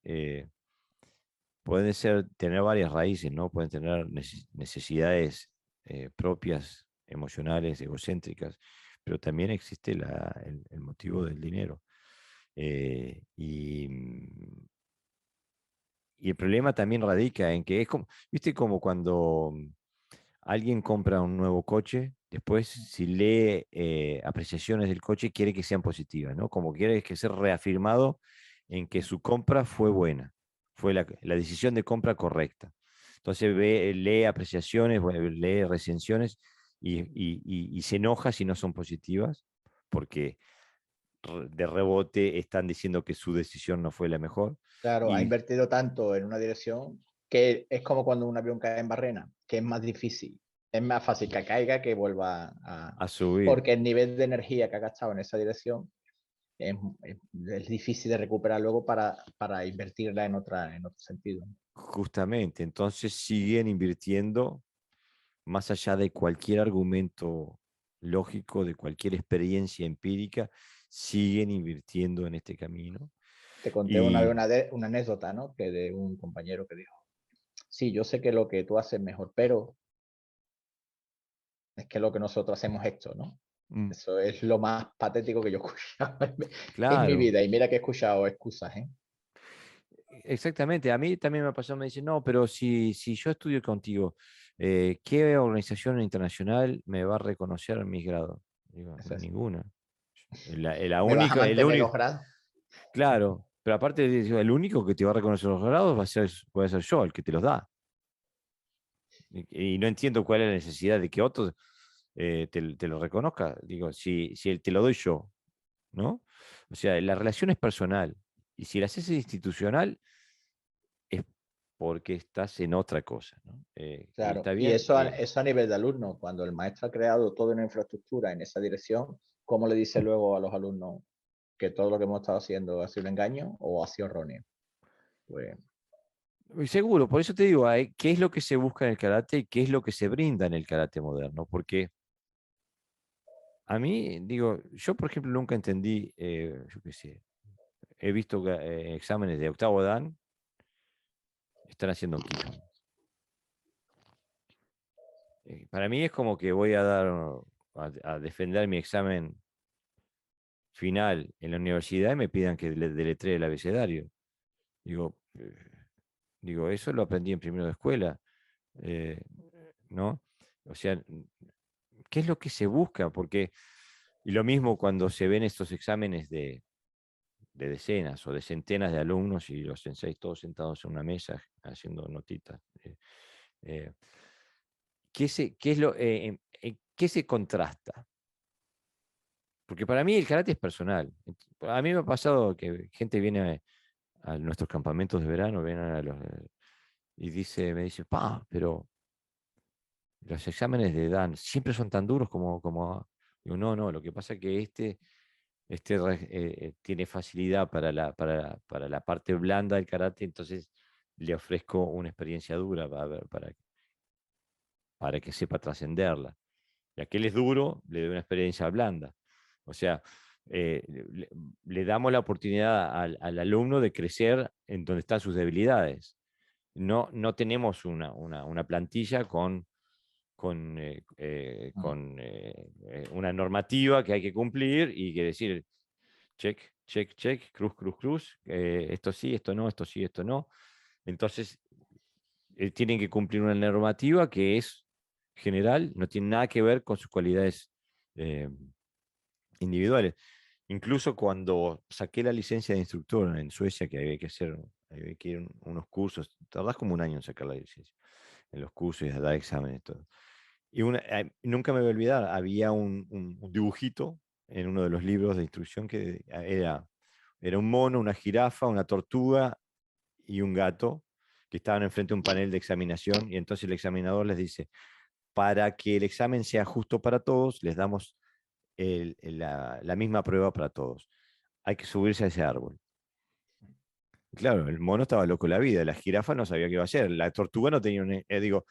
pueden tener varias raíces, ¿no? Pueden tener necesidades propias, emocionales, egocéntricas, pero también existe el motivo del dinero. Eh, y, mm, y el problema también radica en que es como, viste, como cuando alguien compra un nuevo coche, después si lee apreciaciones del coche, quiere que sean positivas, ¿no? Como quiere que sea reafirmado en que su compra fue buena, fue la decisión de compra correcta. Entonces lee apreciaciones, lee recensiones y se enoja si no son positivas, porque de rebote están diciendo que su decisión no fue la mejor. Claro, ha Y invertido tanto en una dirección que es como cuando un avión cae en barrena, que es más difícil. Es más fácil que caiga que vuelva a... a subir. Porque el nivel de energía que ha gastado en esa dirección es difícil de recuperar luego para invertirla en otro sentido. Justamente, entonces siguen invirtiendo más allá de cualquier argumento lógico, de cualquier experiencia empírica, siguen invirtiendo en este camino. Te conté una vez Y una anécdota, ¿no? Que de un compañero que dijo, sí, yo sé que lo que tú haces mejor, pero es que lo que nosotros hacemos esto, ¿no? mm, Eso es lo más patético que yo he escuchado en mi claro, vida. Y mira que he escuchado excusas, ¿eh? exactamente. A mí también me pasó, me dice, no, pero si yo estudio contigo, ¿qué organización internacional me va a reconocer mis grados? Digo, Eso es. ninguna. ¿Me vas a El mantener único, los grados? claro, pero aparte, digo, el único que te va a reconocer los grados puede ser yo, el que te los da. Y no entiendo cuál es la necesidad de que otros te lo reconozca. Digo, si te lo doy yo, ¿no? O sea, la relación es personal. Y si la haces institucional, es porque estás en otra cosa, ¿no? Y Claro. está Y bien. eso, eso a nivel de alumno, cuando el maestro ha creado toda una infraestructura en esa dirección, ¿cómo le dice luego a los alumnos que todo lo que hemos estado haciendo ha sido un engaño o ha sido erróneo? Pues Y seguro, por eso te digo, ¿qué es lo que se busca en el karate y qué es lo que se brinda en el karate moderno? Porque a mí, digo, yo por ejemplo nunca entendí, yo qué sé, he visto exámenes de octavo dan, están haciendo un Kihon. Para mí es como que voy a a defender mi examen final en la universidad y me pidan que deletree el abecedario. Digo, eso lo aprendí en primero de escuela, eh, ¿no? O sea, ¿qué es lo que se busca? Porque, y lo mismo cuando se ven estos exámenes de decenas o de centenas de alumnos y los senseis todos sentados en una mesa haciendo notitas. Eh, ¿Qué se contrasta? Porque para mí el karate es personal. A mí me ha pasado que gente viene a nuestros campamentos de verano, y dice, me dice, pa, pero los exámenes de Dan siempre son tan duros digo, no, lo que pasa es que tiene facilidad para la parte blanda del karate, entonces le ofrezco una experiencia dura para que sepa trascenderla. Y aquel es duro, le doy una experiencia blanda. O sea, eh, le, le damos la oportunidad al alumno de crecer en donde están sus debilidades. No tenemos una plantilla con una normativa que hay que cumplir y que decir, check, check, check, cruz, cruz, cruz, esto sí, esto no, esto sí, esto no. Entonces, tienen que cumplir una normativa que es general, no tiene nada que ver con sus cualidades eh, individuales. Incluso cuando saqué la licencia de instructor en Suecia, que había que ir unos cursos, tardás como un año en sacar la licencia, en los cursos y dar exámenes, todo. Y nunca me voy a olvidar, había un dibujito en uno de los libros de instrucción que era un mono, una jirafa, una tortuga y un gato que estaban enfrente de un panel de examinación y entonces el examinador les dice, para que el examen sea justo para todos, les damos la misma prueba para todos. Hay que subirse a ese árbol. Claro, el mono estaba loco de la vida, la jirafa no sabía qué iba a hacer, la tortuga no tenía un... digo,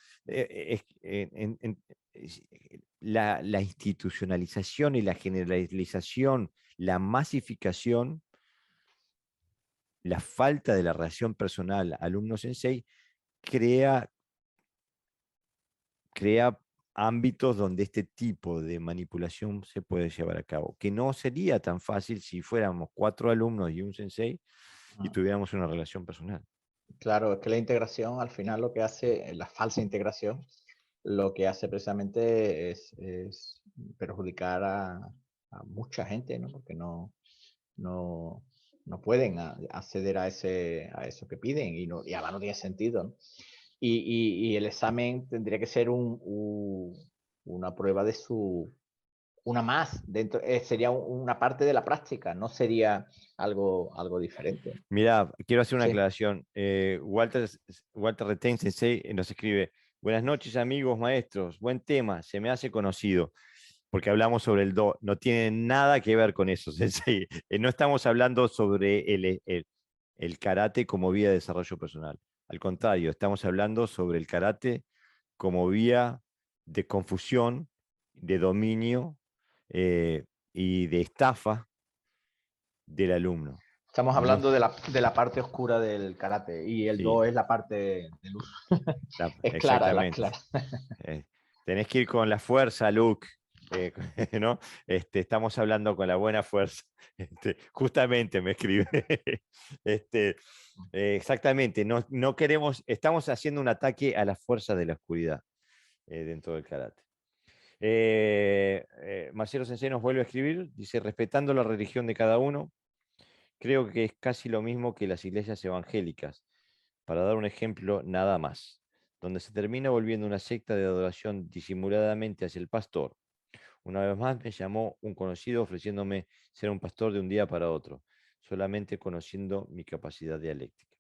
la institucionalización y la generalización, la masificación, la falta de la relación personal alumno-sensei crea, crea ámbitos donde este tipo de manipulación se puede llevar a cabo, que no sería tan fácil si fuéramos 4 alumnos y un sensei y tuviéramos una relación personal. Claro, es que la integración al final lo que hace, la falsa integración, lo que hace precisamente es perjudicar a mucha gente, ¿no? Porque no, no pueden acceder a eso que piden y además no tiene sentido, ¿no? Y el examen tendría que ser una prueba de una más, dentro, sería una parte de la práctica, no sería algo diferente. Mira, quiero hacer una Sí. aclaración. Walter Retain Sensei nos escribe, buenas noches amigos maestros, buen tema, se me hace conocido, porque hablamos sobre el do, no tiene nada que ver con eso, Sensei. No estamos hablando sobre el karate como vía de desarrollo personal. Al contrario, estamos hablando sobre el karate como vía de confusión, de dominio y de estafa del alumno. Estamos No, hablando de la parte oscura del karate y el sí, do es la parte de luz. Es clara, la exactamente. clara. Tenés que ir con la fuerza, Luke. ¿No? Estamos hablando con la buena fuerza. Justamente me escribe. Este, exactamente, no queremos, estamos haciendo un ataque a la fuerza de la oscuridad dentro del karate. Marcelo Sensei nos vuelve a escribir, dice, respetando la religión de cada uno, creo que es casi lo mismo que las iglesias evangélicas, para dar un ejemplo nada más, donde se termina volviendo una secta de adoración disimuladamente hacia el pastor. Una vez más me llamó un conocido ofreciéndome ser un pastor de un día para otro, solamente conociendo mi capacidad dialéctica.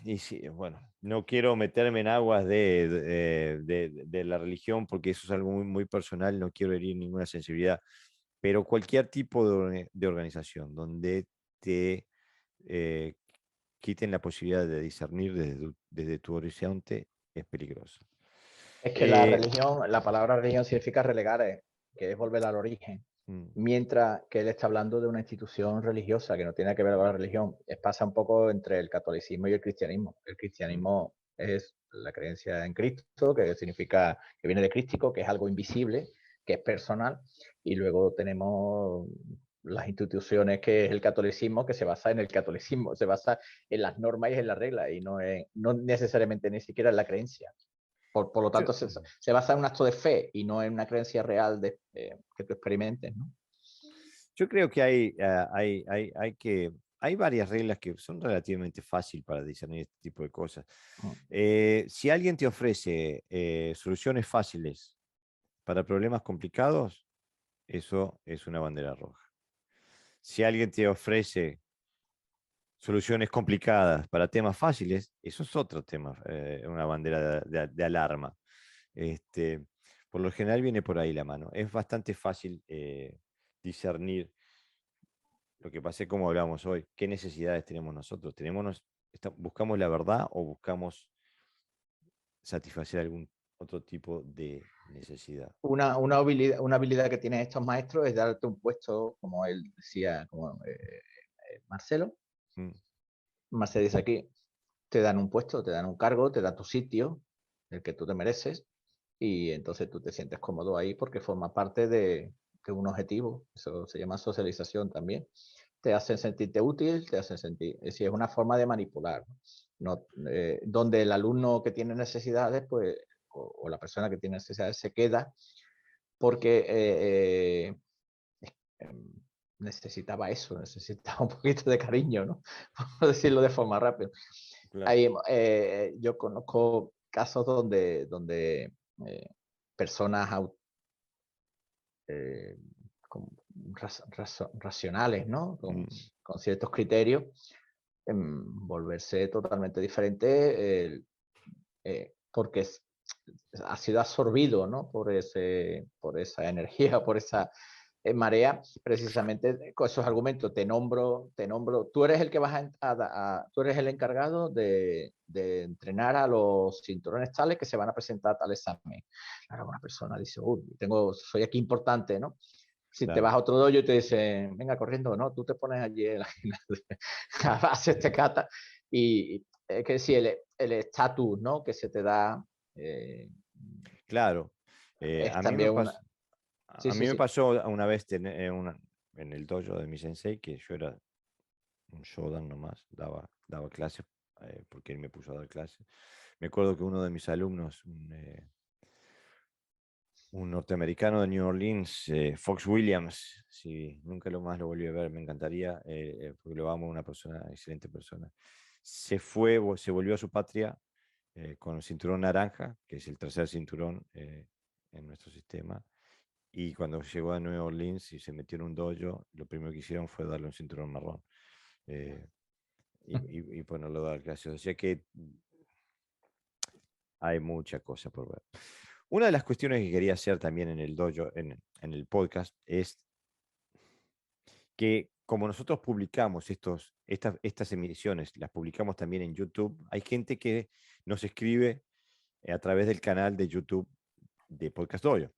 Y sí, bueno, no quiero meterme en aguas de la religión porque eso es algo muy personal, no quiero herir ninguna sensibilidad, pero cualquier tipo de organización donde te eh, quiten la posibilidad de discernir desde tu horizonte es peligroso. Es que la Eh, religión, la palabra religión significa relegar, que es volver al origen. mm, Mientras que él está hablando de una institución religiosa que no tiene que ver con la religión. Pasa un poco entre el catolicismo y el cristianismo. El mm. cristianismo es la creencia en Cristo, que significa que viene de Cristo, que es algo invisible, que es personal. Y luego tenemos las instituciones que es el catolicismo, que se basa en el catolicismo, se basa en las normas y en las reglas, y no necesariamente ni siquiera en la creencia. Por lo Yo, tanto, se basa en un acto de fe y no en una creencia real que tú experimentes, ¿no? yo creo que hay varias reglas que son relativamente fáciles para discernir este tipo de cosas. Si alguien te ofrece soluciones fáciles para problemas complicados, eso es una bandera roja. Si alguien te ofrece soluciones complicadas para temas fáciles, eso es otro tema, una bandera de alarma. Este, por lo general viene por ahí la mano. Es bastante fácil discernir lo que pasa es como hablamos hoy, qué necesidades tenemos nosotros. ¿Buscamos la verdad o buscamos satisfacer algún otro tipo de necesidad? Una habilidad que tienen estos maestros es darte un puesto, como él decía, como Marcelo. Mm, Marcelo dice aquí, te dan un puesto, te dan un cargo, te dan tu sitio, el que tú te mereces, y entonces tú te sientes cómodo ahí porque forma parte de un objetivo. Eso se llama socialización también. Te hacen sentirte útil, te hacen sentir, es decir, es una forma de manipular, ¿no? Donde el alumno que tiene necesidades, pues, o la persona que tiene necesidades se queda porque em, necesitaba eso, necesitaba un poquito de cariño, ¿no? Por decirlo de forma rápida. claro. Ahí, yo conozco casos donde personas eh, con racionales, ¿no? Mm, Con ciertos criterios, volverse totalmente diferente porque ha sido absorbido, ¿no? Por esa energía, por esa Marea, precisamente con esos argumentos, te nombro, tú eres el que vas tú eres el encargado de entrenar a los cinturones tales que se van a presentar a tal examen. Ahora una persona dice, soy aquí importante, ¿no? Si te claro. vas a otro dojo y te dicen, venga corriendo, ¿no? Tú te pones allí en la haces este kata y es que sí, el estatus, ¿no? Que se te da eh, Claro. es A mí me también una... pasó, Sí, a sí, mí me sí. pasó una vez en el dojo de mi sensei que yo era un shodan nomás, daba clases porque él me puso a dar clases. Me acuerdo que uno de mis alumnos, un norteamericano de New Orleans, Fox Williams, si nunca más lo volví a ver, me encantaría, porque lo amo, una persona, excelente persona. Se volvió a su patria con el cinturón naranja, que es el tercer cinturón en nuestro sistema, y cuando llegó a New Orleans y se metió en un dojo, lo primero que hicieron fue darle un cinturón marrón y ponerlo a dar clases. O sea que hay mucha cosa por ver. Una de las cuestiones que quería hacer también en el dojo, en el podcast, es que como nosotros publicamos estas emisiones, las publicamos también en YouTube, hay gente que nos escribe a través del canal de YouTube de Podcast Dojo.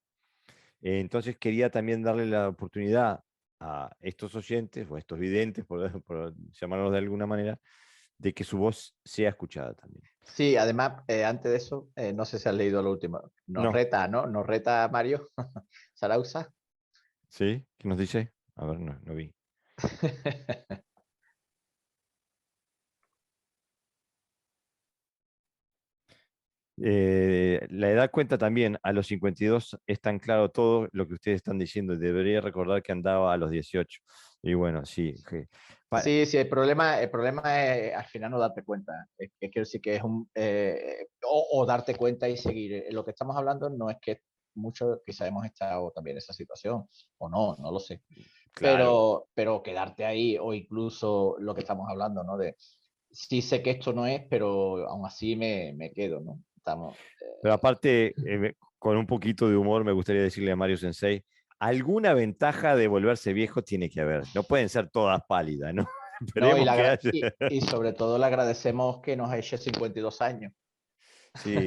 Entonces quería también darle la oportunidad a estos oyentes o a estos videntes, por llamarlos de alguna manera, de que su voz sea escuchada también. Sí, además, antes de eso, no sé si has leído lo último. Nos No, reta, ¿no? Nos reta Mario Sarauza. ¿sí? ¿Qué nos dice? A ver, no, no vi. La edad cuenta también, a los 52 es tan claro todo lo que ustedes están diciendo, debería recordar que andaba a los 18. Y bueno, sí. Sí, sí, el problema es al final no darte cuenta. Quiero decir que es o darte cuenta y seguir. Lo que estamos hablando no es que muchos quizá hemos estado también en esa situación, o no lo sé. Claro, Pero quedarte ahí, o incluso lo que estamos hablando, ¿no? De sí sé que esto no es, pero aún así me quedo, ¿no? Estamos. pero aparte, con un poquito de humor, me gustaría decirle a Mario Sensei, alguna ventaja de volverse viejo tiene que haber. No pueden ser todas pálidas, ¿no? No, Esperemos que haya. y sobre todo le agradecemos que nos eche 52 años. Sí,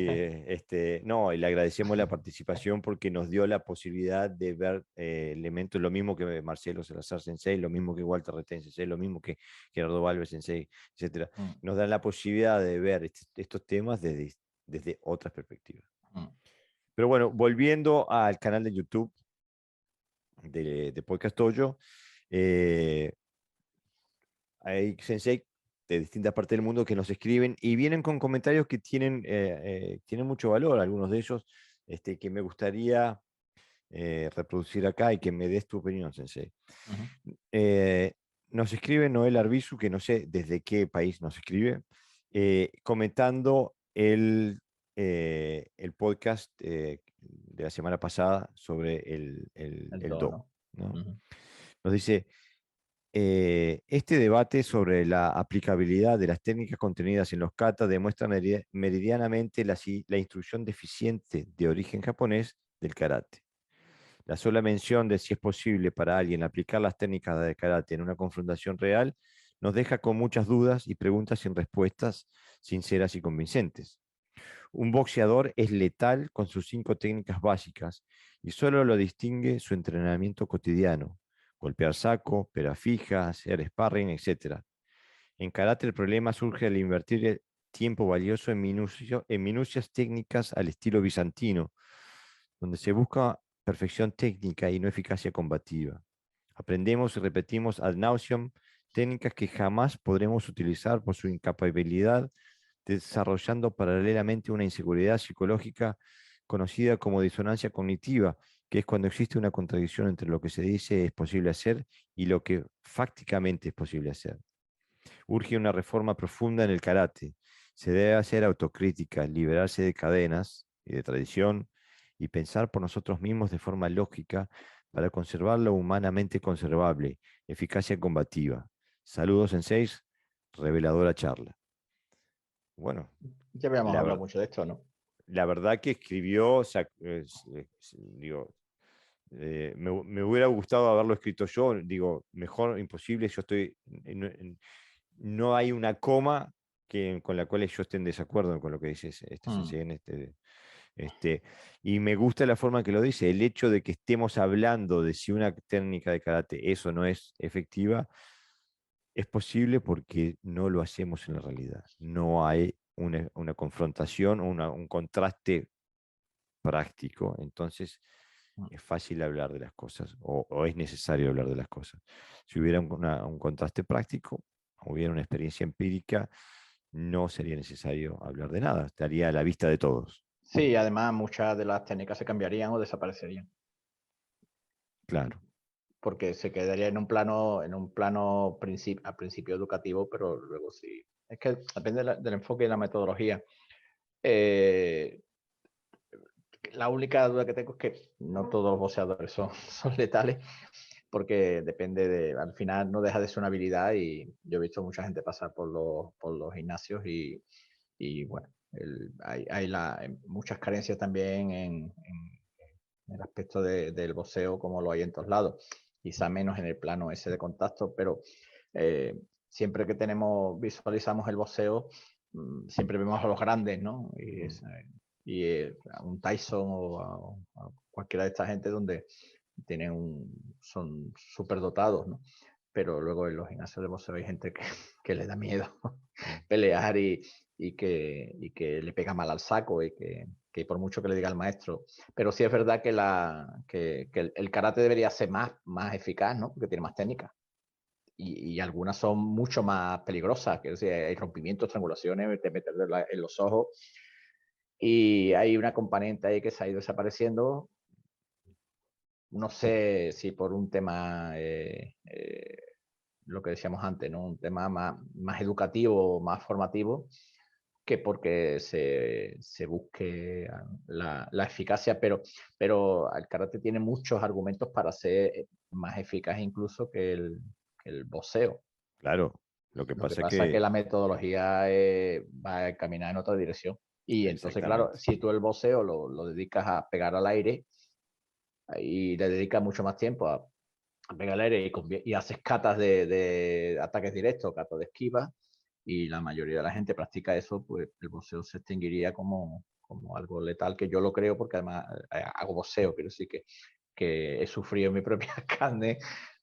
no, y le agradecemos la participación porque nos dio la posibilidad de ver elementos, lo mismo que Marcelo Salazar Sensei, lo mismo que Walter Retén Sensei, lo mismo que Gerardo Valves Sensei, etcétera. Mm, Nos dan la posibilidad de ver estos temas desde otras perspectivas. mm. Pero bueno, volviendo al canal de YouTube de Podcast Dojo, eh, hay sensei de distintas partes del mundo que nos escriben y vienen con comentarios que tienen mucho valor, algunos de ellos que me gustaría reproducir acá y que me des tu opinión, sensei. Ujú. Eh, Nos escribe Noel Arbizu, que no sé desde qué país nos escribe, comentando el podcast de la semana pasada sobre el El Do, tono. ¿no? Ujú. Nos dice, Este debate sobre la aplicabilidad de las técnicas contenidas en los kata demuestra meridianamente la instrucción deficiente de origen japonés del karate. La sola mención de si es posible para alguien aplicar las técnicas de karate en una confrontación real nos deja con muchas dudas y preguntas sin respuestas sinceras y convincentes. Un boxeador es letal con sus 5 técnicas básicas y solo lo distingue su entrenamiento cotidiano: golpear saco, pera fija, hacer sparring, etc. En karate el problema surge al invertir el tiempo valioso en minucias técnicas al estilo bizantino, donde se busca perfección técnica y no eficacia combativa. Aprendemos y repetimos ad nauseam técnicas que jamás podremos utilizar por su incapacidad, desarrollando paralelamente una inseguridad psicológica conocida como disonancia cognitiva, que es cuando existe una contradicción entre lo que se dice es posible hacer y lo que fácticamente es posible hacer. Urge una reforma profunda en el karate. Se debe hacer autocrítica, liberarse de cadenas y de tradición y pensar por nosotros mismos de forma lógica para conservar lo humanamente conservable, eficacia combativa. Saludos en 6, reveladora charla. Bueno, Ya habíamos la, hablado ver- mucho de esto, ¿no? la verdad que escribió, digo, me hubiera gustado haberlo escrito yo, digo, mejor imposible, yo estoy, no hay una coma con la cual yo esté en desacuerdo con lo que dice este Mm. sensei este, y me gusta la forma que lo dice, el hecho de que estemos hablando de si una técnica de karate es o no es efectiva, es posible porque no lo hacemos en la realidad. No hay una confrontación, un contraste práctico. Entonces Mm. es fácil hablar de las cosas o es necesario hablar de las cosas. Si hubiera un contraste práctico, hubiera una experiencia empírica, no sería necesario hablar de nada. Estaría a la vista de todos. Sí, además muchas de las técnicas se cambiarían o desaparecerían, Claro, porque se quedaría en un plano a principio educativo, pero luego sí. Es que depende del enfoque y la metodología. Eh, la única duda que tengo es que no todos los boxeadores son letales, porque al final no deja de ser una habilidad y yo he visto mucha gente pasar por los gimnasios y bueno, hay muchas carencias también en el aspecto del boxeo como lo hay en todos lados, quizá menos en el plano ese de contacto, pero eh, siempre que visualizamos el boxeo, siempre vemos a los grandes, ¿no? A un Tyson a cualquiera de esta gente donde son súper dotados, ¿no? Pero luego en los gimnasios de boxeo hay gente que le da miedo mm, pelear y que le pega mal al saco y que por mucho que le diga al maestro. Pero sí es verdad que el karate debería ser más eficaz, ¿no? Porque tiene más técnica. Y algunas son mucho más peligrosas, que decir, hay rompimientos, estrangulaciones, te metes en los ojos. Y hay una componente ahí que se ha ido desapareciendo. No sé si por un tema, lo que decíamos antes, ¿no? Un tema más educativo, más formativo, que porque se busque la eficacia, pero el karate tiene muchos argumentos para ser más eficaz incluso que el boxeo. claro. Lo que Lo que pasa es pasa es que que, la metodología va a caminar en otra dirección. Y entonces, claro, exactamente. si tú el boxeo lo dedicas a pegar al aire y le dedicas mucho más tiempo a pegar al aire y haces catas de ataques directos, catas de esquiva, y la mayoría de la gente practica eso, pues el boxeo se extinguiría como algo letal, que yo lo creo porque además hago boxeo, quiero decir que he sufrido en mi propia carne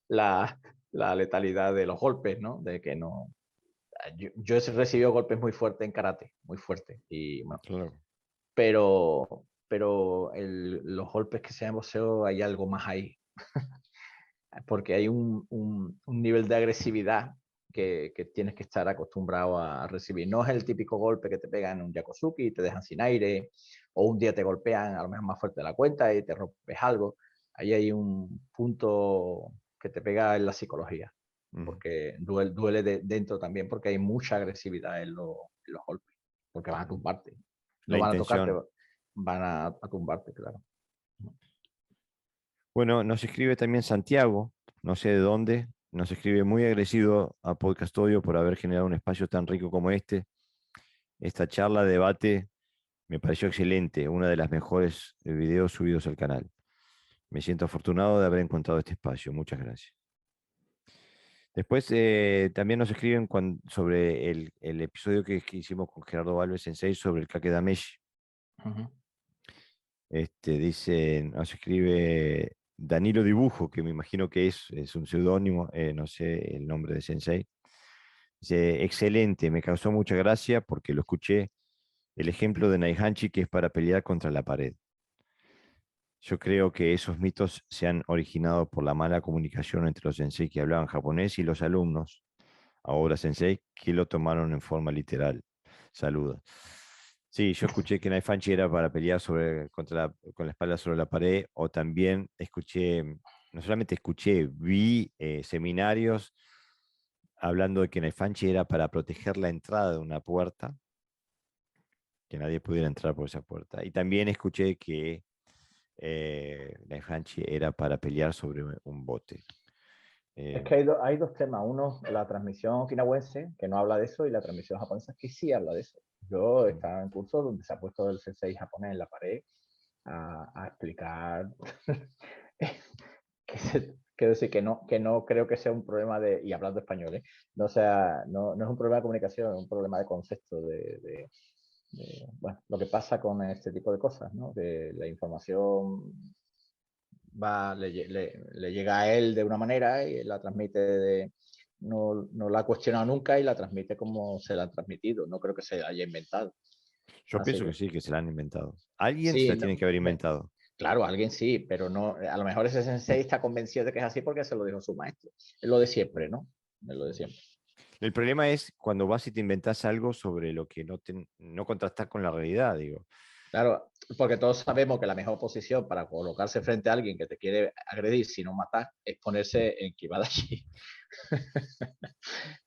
la, la letalidad de los golpes, ¿no? De que no. Yo he recibido golpes muy fuertes en karate, muy fuertes. Y bueno, Claro. pero los golpes que se dan en boxeo hay algo más ahí. Porque hay un nivel de agresividad que tienes que estar acostumbrado a recibir. No es el típico golpe que te pegan en un yakuzuki y te dejan sin aire, o un día te golpean a lo mejor más fuerte de la cuenta y te rompes algo. Ahí hay un punto que te pega en la psicología, Ujú. porque duele dentro también, porque hay mucha agresividad en los golpes, porque van a tumbarte. La No van a tocarte, intención. van a tumbarte, claro. Bueno, nos escribe también Santiago, no sé de dónde, nos escribe muy agradecido a Podcastodio por haber generado un espacio tan rico como este. Esta charla, debate, me pareció excelente, una de las mejores videos subidos al canal. Me siento afortunado de haber encontrado este espacio. Muchas gracias. Después también nos escriben sobre el episodio que hicimos con Gerardo Valves Sensei sobre el Kake Dameshi. Ujú. Dice, nos escribe Danilo Dibujo, que me imagino que es un seudónimo, no sé el nombre de Sensei. Dice, excelente, me causó mucha gracia porque lo escuché, el ejemplo de Naihanchi que es para pelear contra la pared. Yo creo que esos mitos se han originado por la mala comunicación entre los sensei que hablaban japonés y los alumnos, ahora sensei, que lo tomaron en forma literal. Saludos. Sí, yo escuché que Naifanchi era para pelear con la espalda sobre la pared, o también escuché, no solamente escuché, vi seminarios hablando de que Naifanchi era para proteger la entrada de una puerta, que nadie pudiera entrar por esa puerta. Y también escuché que Naifanchi era para pelear sobre un bote. Es que hay dos temas. Uno, la transmisión okinawense, que no habla de eso, y la transmisión japonesa, que sí habla de eso. Yo estaba en cursos donde se ha puesto el sensei japonés en la pared a explicar quiero decir que no creo que sea un problema de, y hablando español, no, sea, no es un problema de comunicación, es un problema de concepto bueno, lo que pasa con este tipo de cosas, ¿no? De la información le llega a él de una manera y la transmite no la ha cuestionado nunca y la transmite como se la han transmitido. No creo que se haya inventado. Yo Así pienso que que sí, que se la han inventado. Alguien se sí, la tiene que haber inventado. claro, alguien sí, pero no, a lo mejor ese sensei está convencido de que es así porque se lo dijo su maestro. Es lo de siempre, ¿no? Es lo de siempre. El problema es cuando vas y te inventas algo sobre lo que no contrastas con la realidad, digo. Claro, porque todos sabemos que la mejor posición para colocarse frente a alguien que te quiere agredir, si no matar, es ponerse en Kibadashi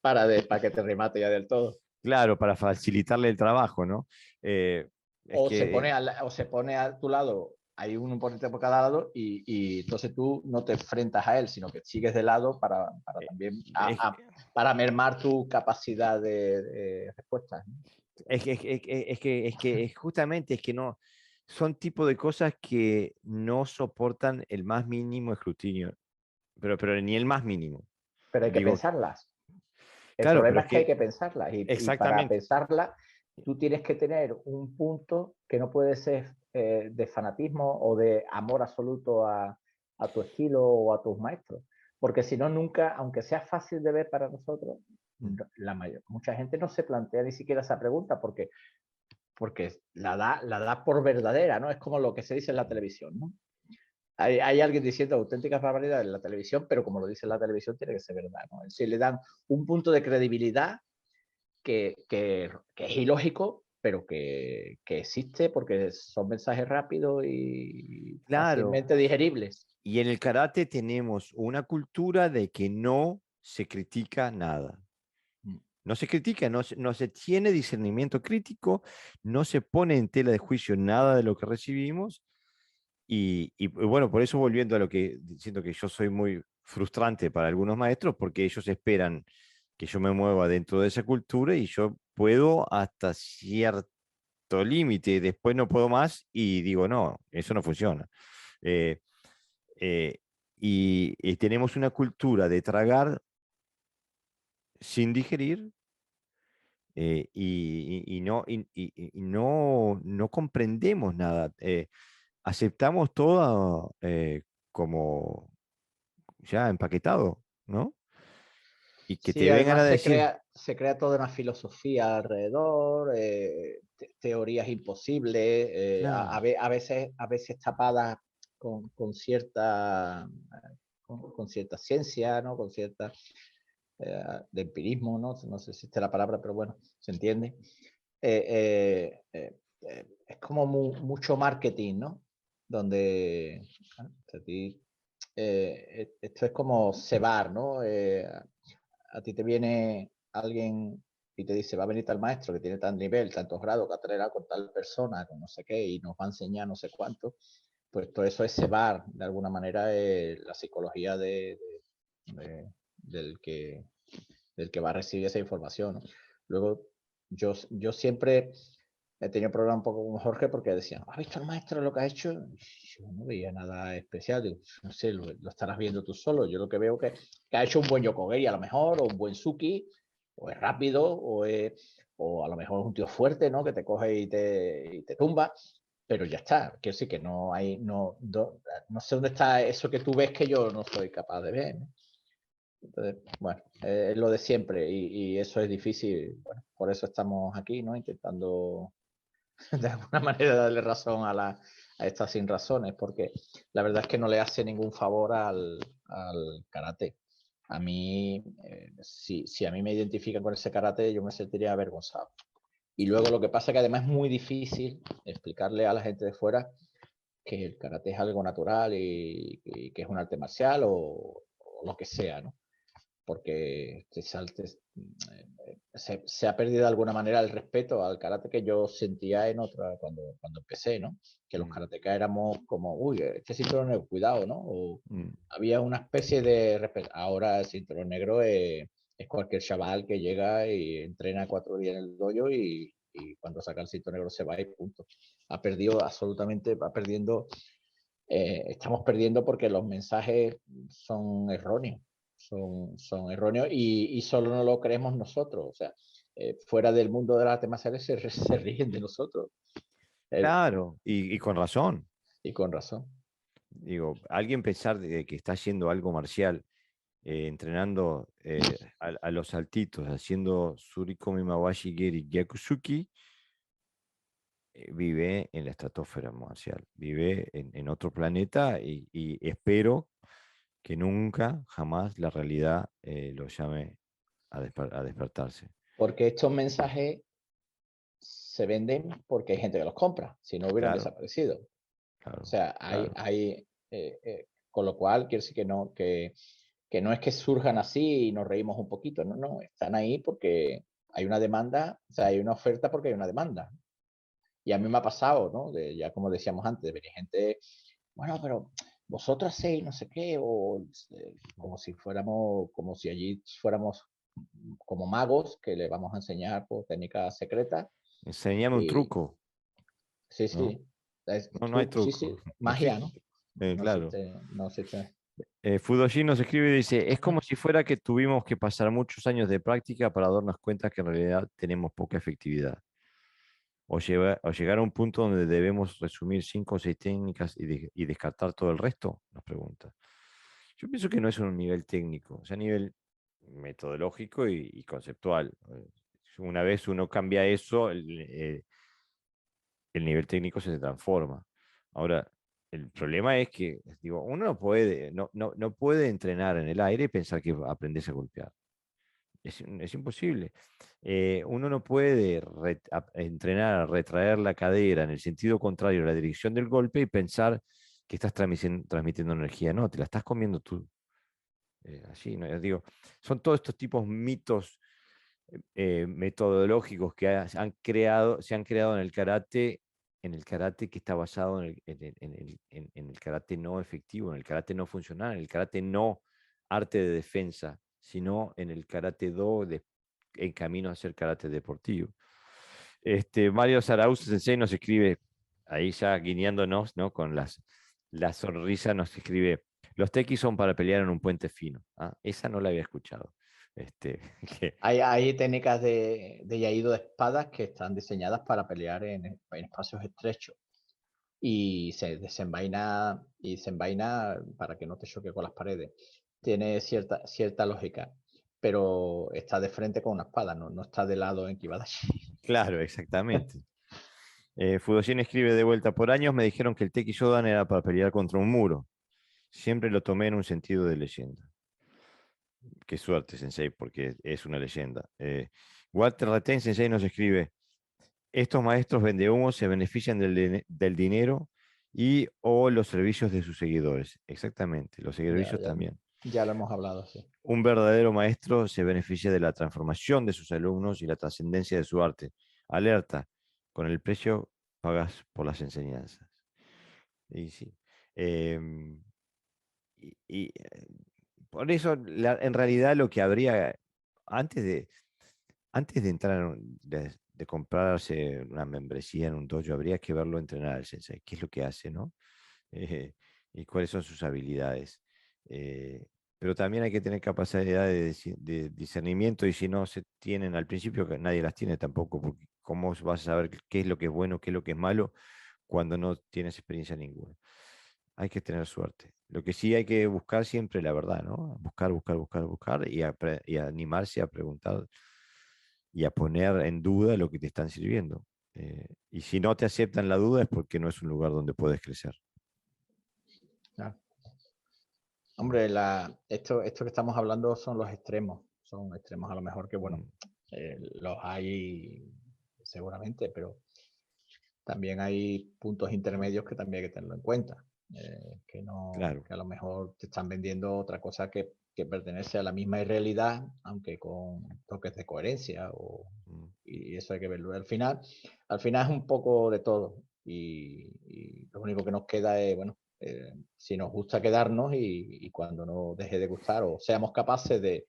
para que te remate ya del todo. Claro, para facilitarle el trabajo, ¿no? Es que, O se pone a tu lado, hay un oponente por cada lado y entonces tú no te enfrentas a él, sino que sigues de lado para eh, también es, para mermar tu capacidad de respuesta. ¿No? justamente es que no, son tipo de cosas que no soportan el más mínimo escrutinio, pero ni el más mínimo. Pero hay que Digo, pensarlas. El claro, pero problema es es que hay que, que pensarlas y para exactamente. pensarlas tú tienes que tener un punto que no puede ser de fanatismo o de amor absoluto a tu estilo o a tus maestros. Porque si no, nunca, aunque sea fácil de ver para nosotros, mucha gente no se plantea ni siquiera esa pregunta porque la da por verdadera, ¿no? Es como lo que se dice en la televisión, ¿no? Hay alguien diciendo auténticas barbaridades en la televisión, pero como lo dice en la televisión, tiene que ser verdad, ¿no? Es decir, le dan un punto de credibilidad que es ilógico, pero que existe porque son mensajes rápidos y Claro, fácilmente digeribles. y en el karate tenemos una cultura de que no se critica nada. No se critica, no se tiene discernimiento crítico, no se pone en tela de juicio nada de lo que recibimos. Y bueno, por eso volviendo a lo que siento que yo soy muy frustrante para algunos maestros, porque ellos esperan que yo me mueva dentro de esa cultura y yo puedo hasta cierto límite, después no puedo más y digo, no, eso no funciona. Eh, eh, y tenemos una cultura de tragar sin digerir no comprendemos nada. Aceptamos todo como ya empaquetado, ¿no? Y que te Sí, vengan a además decir, se crea toda una filosofía alrededor, teorías imposibles, claro, a veces tapadas con cierta, con cierta ciencia, ¿no? Con cierta de empirismo, ¿no? No sé si existe la palabra, pero bueno, se entiende. Es como mucho marketing, ¿no? Donde a ti, esto es como cebar, ¿no? A ti te viene alguien y te dice, va a venir tal maestro que tiene tal nivel, tantos grados, que ha traído con tal persona, con no sé qué, y nos va a enseñar no sé cuánto, pues todo eso es cebar, de alguna manera, la psicología de, del que va a recibir esa información, ¿no? Luego, yo siempre he tenido problemas un poco con Jorge porque decía, ¿has visto el maestro lo que ha hecho? Y yo no veía nada especial. Digo, no sé, lo estarás viendo tú solo. Yo lo que veo que ha hecho un buen Yokogei a lo mejor, o un buen Suki, o es rápido, o a lo mejor es un tío fuerte, ¿no? Que te coge y te tumba, pero ya está. Quiero decir que no hay, no sé dónde está eso que tú ves que yo no soy capaz de ver, ¿no? Entonces, bueno, es lo de siempre y eso es difícil. Bueno, por eso estamos aquí, ¿no? Intentando de alguna manera darle razón a estas sin razones, porque la verdad es que no le hace ningún favor al karate. A mí, si a mí me identifican con ese karate, yo me sentiría avergonzado. Y luego lo que pasa es que además es muy difícil explicarle a la gente de fuera que el karate es algo natural y que es un arte marcial o lo que sea, ¿no? Porque se ha perdido de alguna manera el respeto al karate que yo sentía en otra cuando empecé, ¿no? Que los karatecas éramos como, uy, este cinturón negro, cuidado, ¿no? O había una especie de respeto. Ahora el cinturón negro es cualquier chaval que llega y entrena 4 días en el dojo y cuando saca el cinturón negro se va y punto. Ha perdido absolutamente, va perdiendo, estamos perdiendo porque los mensajes son erróneos son erróneos y solo no lo creemos nosotros. O sea, fuera del mundo de las artes marciales se ríen de nosotros. Claro, y con razón. Y con razón. Digo, alguien pensar de que está haciendo algo marcial, entrenando a los saltitos, haciendo Surikomi Mawashi Geri Gyakusuki, vive en la estratosfera marcial, vive en otro planeta y espero que nunca, jamás la realidad lo llame a despertarse. Porque estos mensajes se venden porque hay gente que los compra, si no hubieran Claro, desaparecido. O claro, sea, claro. con lo cual quiere decir que no es que surjan así y nos reímos un poquito, no, no, están ahí porque hay una demanda, o sea, hay una oferta porque hay una demanda. Y a mí me ha pasado, ¿no? Ya como decíamos antes, de venir gente, bueno, pero vosotros hacéis no sé qué, o como si fuéramos, como si allí fuéramos como magos que le vamos a enseñar por técnicas secretas. Enseñame un Y truco, sí, ¿no? sí, No, no hay sí, truco, sí, no magia, ¿no? existe. Claro. No existe. Fudoshi nos escribe y dice, es como si fuera que tuvimos que pasar muchos años de práctica para darnos cuenta que en realidad tenemos poca efectividad. O llegar a un punto donde debemos resumir 5 o 6 técnicas y descartar todo el resto, nos pregunta. Yo pienso que no es un nivel técnico, es a nivel metodológico y conceptual. Una vez uno cambia eso, el nivel técnico se transforma. Ahora, el problema es que, digo, uno no puede entrenar en el aire y pensar que aprendes a golpear. Es imposible. Uno no puede entrenar a retraer la cadera en el sentido contrario a la dirección del golpe y pensar que estás transmitiendo energía. No, te la estás comiendo tú. Así, ¿no? Digo, son todos estos tipos mitos metodológicos que se han creado en el karate que está basado en el karate no efectivo, en el karate no funcional, en el karate no arte de defensa, sino en el karate do en camino a ser karate deportivo. Mario Saraus Sensei nos escribe, ahí ya guiñándonos, ¿no? Con la sonrisa nos escribe, los tequis son para pelear en un puente fino. Ah, esa no la había escuchado. Que Hay técnicas de yaído de espadas que están diseñadas para pelear en espacios estrechos y se desenvaina para que no te choque con las paredes. Tiene cierta lógica, pero está de frente con una espada, no está de lado en Kibadashi. Claro, exactamente. Fudoshin escribe de vuelta, por años me dijeron que el Teki Shodan era para pelear contra un muro. Siempre lo tomé en un sentido de leyenda. Qué suerte, Sensei, porque es una leyenda. Walter Ratén, Sensei, nos escribe, estos maestros vendehumos se benefician del dinero y o los servicios de sus seguidores. Exactamente, los Ya, servicios ya, también. ya lo hemos hablado, sí. Un verdadero maestro se beneficia de la transformación de sus alumnos y la trascendencia de su arte. Alerta, con el precio pagas por las enseñanzas. Y sí. Y Por eso, en realidad lo que habría, antes de, antes de entrar, de comprarse una membresía en un dojo, habría que verlo entrenar al sensei, qué es lo que hace, ¿no? Eh, y cuáles son sus habilidades. Eh, pero también hay que tener capacidad de discernimiento, y si no se tienen al principio, que nadie las tiene tampoco, porque ¿cómo vas a saber qué es lo que es bueno, qué es lo que es malo cuando no tienes experiencia ninguna? Hay que tener suerte. Lo que sí hay que buscar siempre la verdad, ¿no? Buscar, buscar, buscar, buscar y animarse a preguntar y a poner en duda lo que te están sirviendo. Y si no te aceptan la duda es porque no es un lugar donde puedes crecer. Claro. Mm, Hombre, esto que estamos hablando son los extremos. Son extremos a lo mejor que, bueno, mm, los hay seguramente, pero también hay puntos intermedios que también hay que tenerlo en cuenta. Que no, claro. que a lo mejor te están vendiendo otra cosa que pertenece a la misma realidad, aunque con toques de coherencia Mm, y eso hay que verlo. Al final es un poco de todo y lo único que nos queda es, bueno, si nos gusta quedarnos y cuando nos deje de gustar o seamos capaces de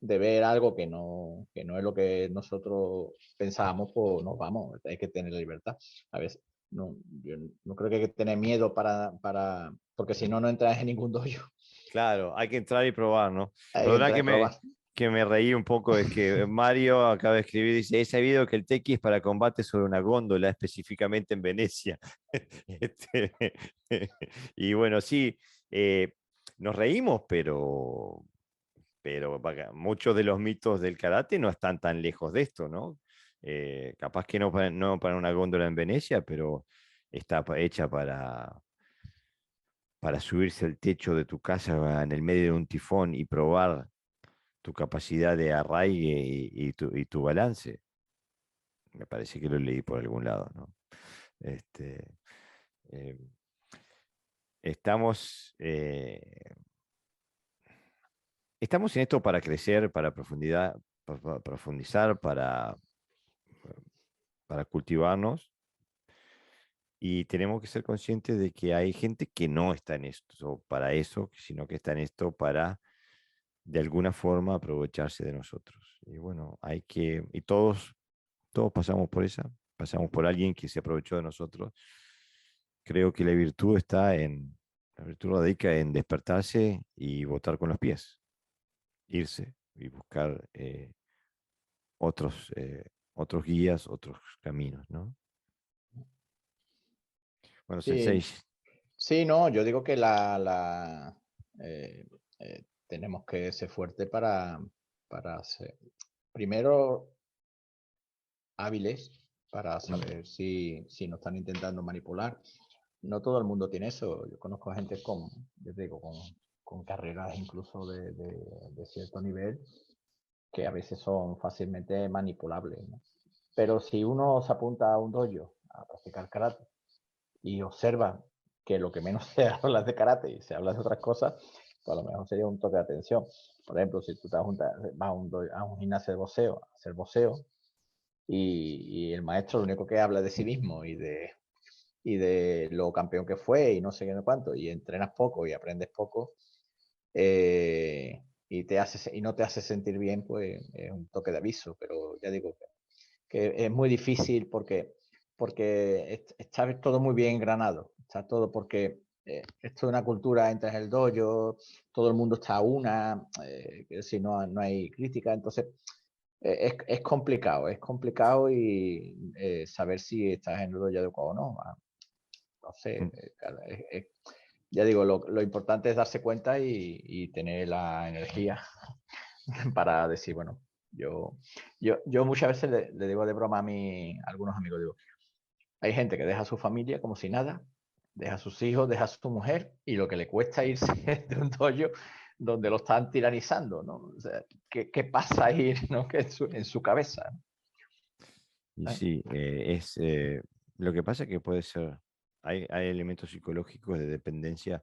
ver algo que no es lo que nosotros pensábamos, pues nos vamos, hay que tener libertad. A veces, no, yo no creo que hay que tener miedo porque si no, no entras en ningún dojo. claro, hay que entrar y probar, ¿no? Hay que Perdona entrar y probar. que me reí un poco, es que Mario acaba de escribir, dice, he sabido que el tequi es para combate sobre una góndola, específicamente en Venecia. Este, y bueno, sí, nos reímos, pero muchos de los mitos del karate no están tan lejos de esto, ¿no? Capaz que no no para una góndola en Venecia, pero está hecha para subirse al techo de tu casa en el medio de un tifón y probar tu capacidad de arraigue y tu balance. Me parece que lo leí por algún lado, ¿no? Este, eh, estamos, estamos en esto para crecer, para profundizar, para cultivarnos, y tenemos que ser conscientes de que hay gente que no está en esto para eso, sino que está en esto para de alguna forma aprovecharse de nosotros. Y bueno, y todos pasamos por alguien que se aprovechó de nosotros. Creo que la virtud radica en despertarse y votar con los pies, irse y buscar otros guías, otros caminos, ¿no? Bueno, Sensei, Sí, sí, no, yo digo que tenemos que ser fuertes para ser, primero, hábiles para mm, saber si nos están intentando manipular. No todo el mundo tiene eso. Yo conozco gente yo te digo, con carreras incluso de cierto nivel que a veces son fácilmente manipulables, ¿no? Pero si uno se apunta a un dojo a practicar karate y observa que lo que menos se habla es de karate y se habla de otras cosas, pues a lo mejor sería un toque de atención. Por ejemplo, si tú vas a un gimnasio de boxeo, a hacer boxeo, y el maestro lo único que habla es de sí mismo y de lo campeón que fue y no sé qué no cuánto, y entrenas poco y aprendes poco, y no te hace sentir bien, pues es un toque de aviso, pero ya digo que es muy difícil porque está todo muy bien engranado, está todo porque esto es una cultura, entras en el dojo, todo el mundo está a una, que si no, no hay crítica, entonces es complicado y saber si estás en el dojo adecuado o no. No sé, mm, ya digo, lo importante es darse cuenta y tener la energía para decir, bueno, yo muchas veces le digo de broma a algunos amigos, digo, hay gente que deja a su familia como si nada, deja a sus hijos, deja a su mujer y lo que le cuesta irse de un dojo donde lo están tiranizando, ¿no? O sea, ¿qué pasa ahí, ¿no? Que en su cabeza, y ¿no? sí, lo que pasa es que puede ser, hay elementos psicológicos de dependencia.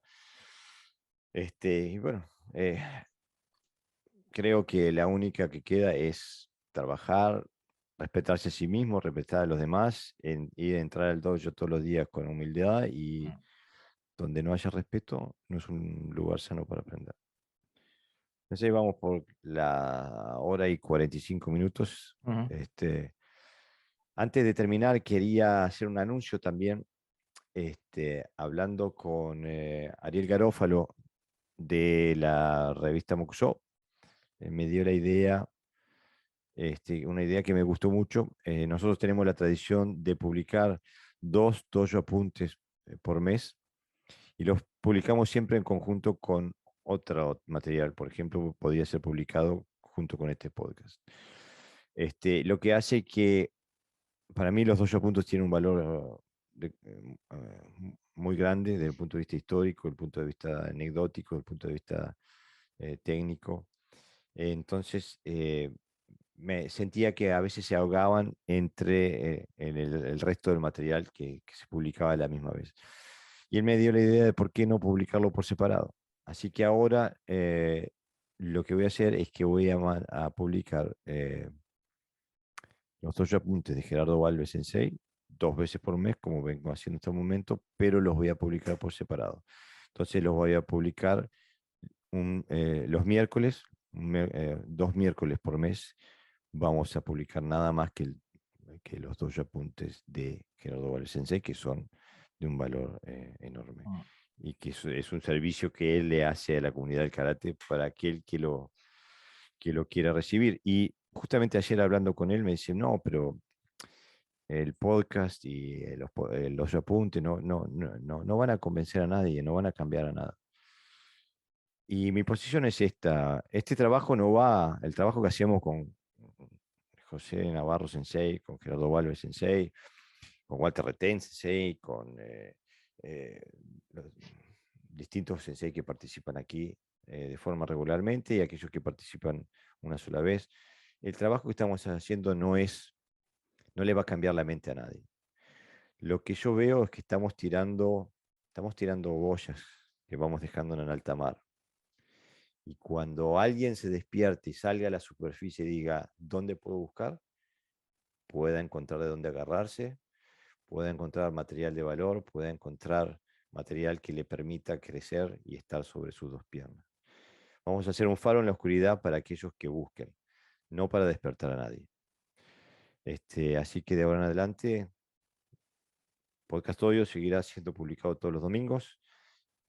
Y bueno, creo que la única que queda es trabajar, respetarse a sí mismo, respetar a los demás, ir a entrar al dojo todos los días con humildad, y donde no haya respeto no es un lugar sano para aprender. Entonces vamos por la hora y 45 minutos. Ujú. Antes de terminar, quería hacer un anuncio también, hablando con Ariel Garófalo de la revista Mokusho. Me dio la idea, una idea que me gustó mucho. Nosotros tenemos la tradición de publicar 2 dojo apuntes por mes y los publicamos siempre en conjunto con otro material. Por ejemplo, podría ser publicado junto con este podcast. Lo que hace que para mí los dojo puntos tienen un valor muy grande desde el punto de vista histórico, desde el punto de vista anecdótico, desde el punto de vista técnico. Entonces, me sentía que a veces se ahogaban en el resto del material que se publicaba a la misma vez. Y él me dio la idea de por qué no publicarlo por separado. Así que ahora lo que voy a hacer es que voy a publicar los 2 apuntes de Gerardo Valves Sensei 2 veces por mes, como vengo haciendo hasta el momento, pero los voy a publicar por separado. Entonces los voy a publicar los miércoles, 2 miércoles por mes. Vamos a publicar nada más que los 2 apuntes de Gerardo Valves Sensei, que son de un valor enorme. Mm. Y que es un servicio que él le hace a la comunidad del karate para aquel que lo quiera recibir. Y justamente ayer hablando con él me dice, no, pero el podcast y los apuntes no van a convencer a nadie, no van a cambiar a nada. Y mi posición es esta: este trabajo no va, el trabajo que hacíamos con José Navarro Sensei, con Gerardo Valves Sensei, con Walter Retén Sensei, con los distintos Sensei que participan aquí de forma regularmente y aquellos que participan una sola vez. El trabajo que estamos haciendo no le va a cambiar la mente a nadie. Lo que yo veo es que estamos tirando boyas que vamos dejando en el alta mar. Y cuando alguien se despierte y salga a la superficie y diga, ¿dónde puedo buscar?, pueda encontrar de dónde agarrarse, pueda encontrar material de valor, pueda encontrar material que le permita crecer y estar sobre sus 2 piernas. Vamos a hacer un faro en la oscuridad para aquellos que busquen, no para despertar a nadie. Así que de ahora en adelante, Podcast Dojo seguirá siendo publicado todos los domingos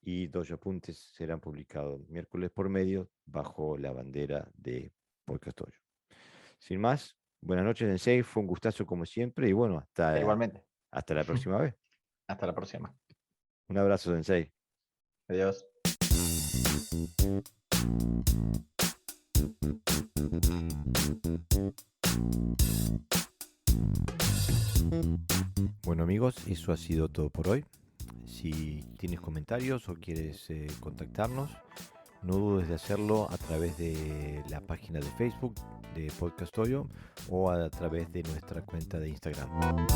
y Dojo Apuntes serán publicados miércoles por medio bajo la bandera de Podcast Dojo. Sin más, buenas noches, Sensei. Fue un gustazo como siempre y bueno, Igualmente. hasta la próxima vez. Hasta la próxima. Un abrazo, Sensei. Adiós. Bueno, amigos, eso ha sido todo por hoy. Si tienes comentarios o quieres contactarnos, no dudes de hacerlo a través de la página de Facebook de Podcast Dojo o a través de nuestra cuenta de Instagram.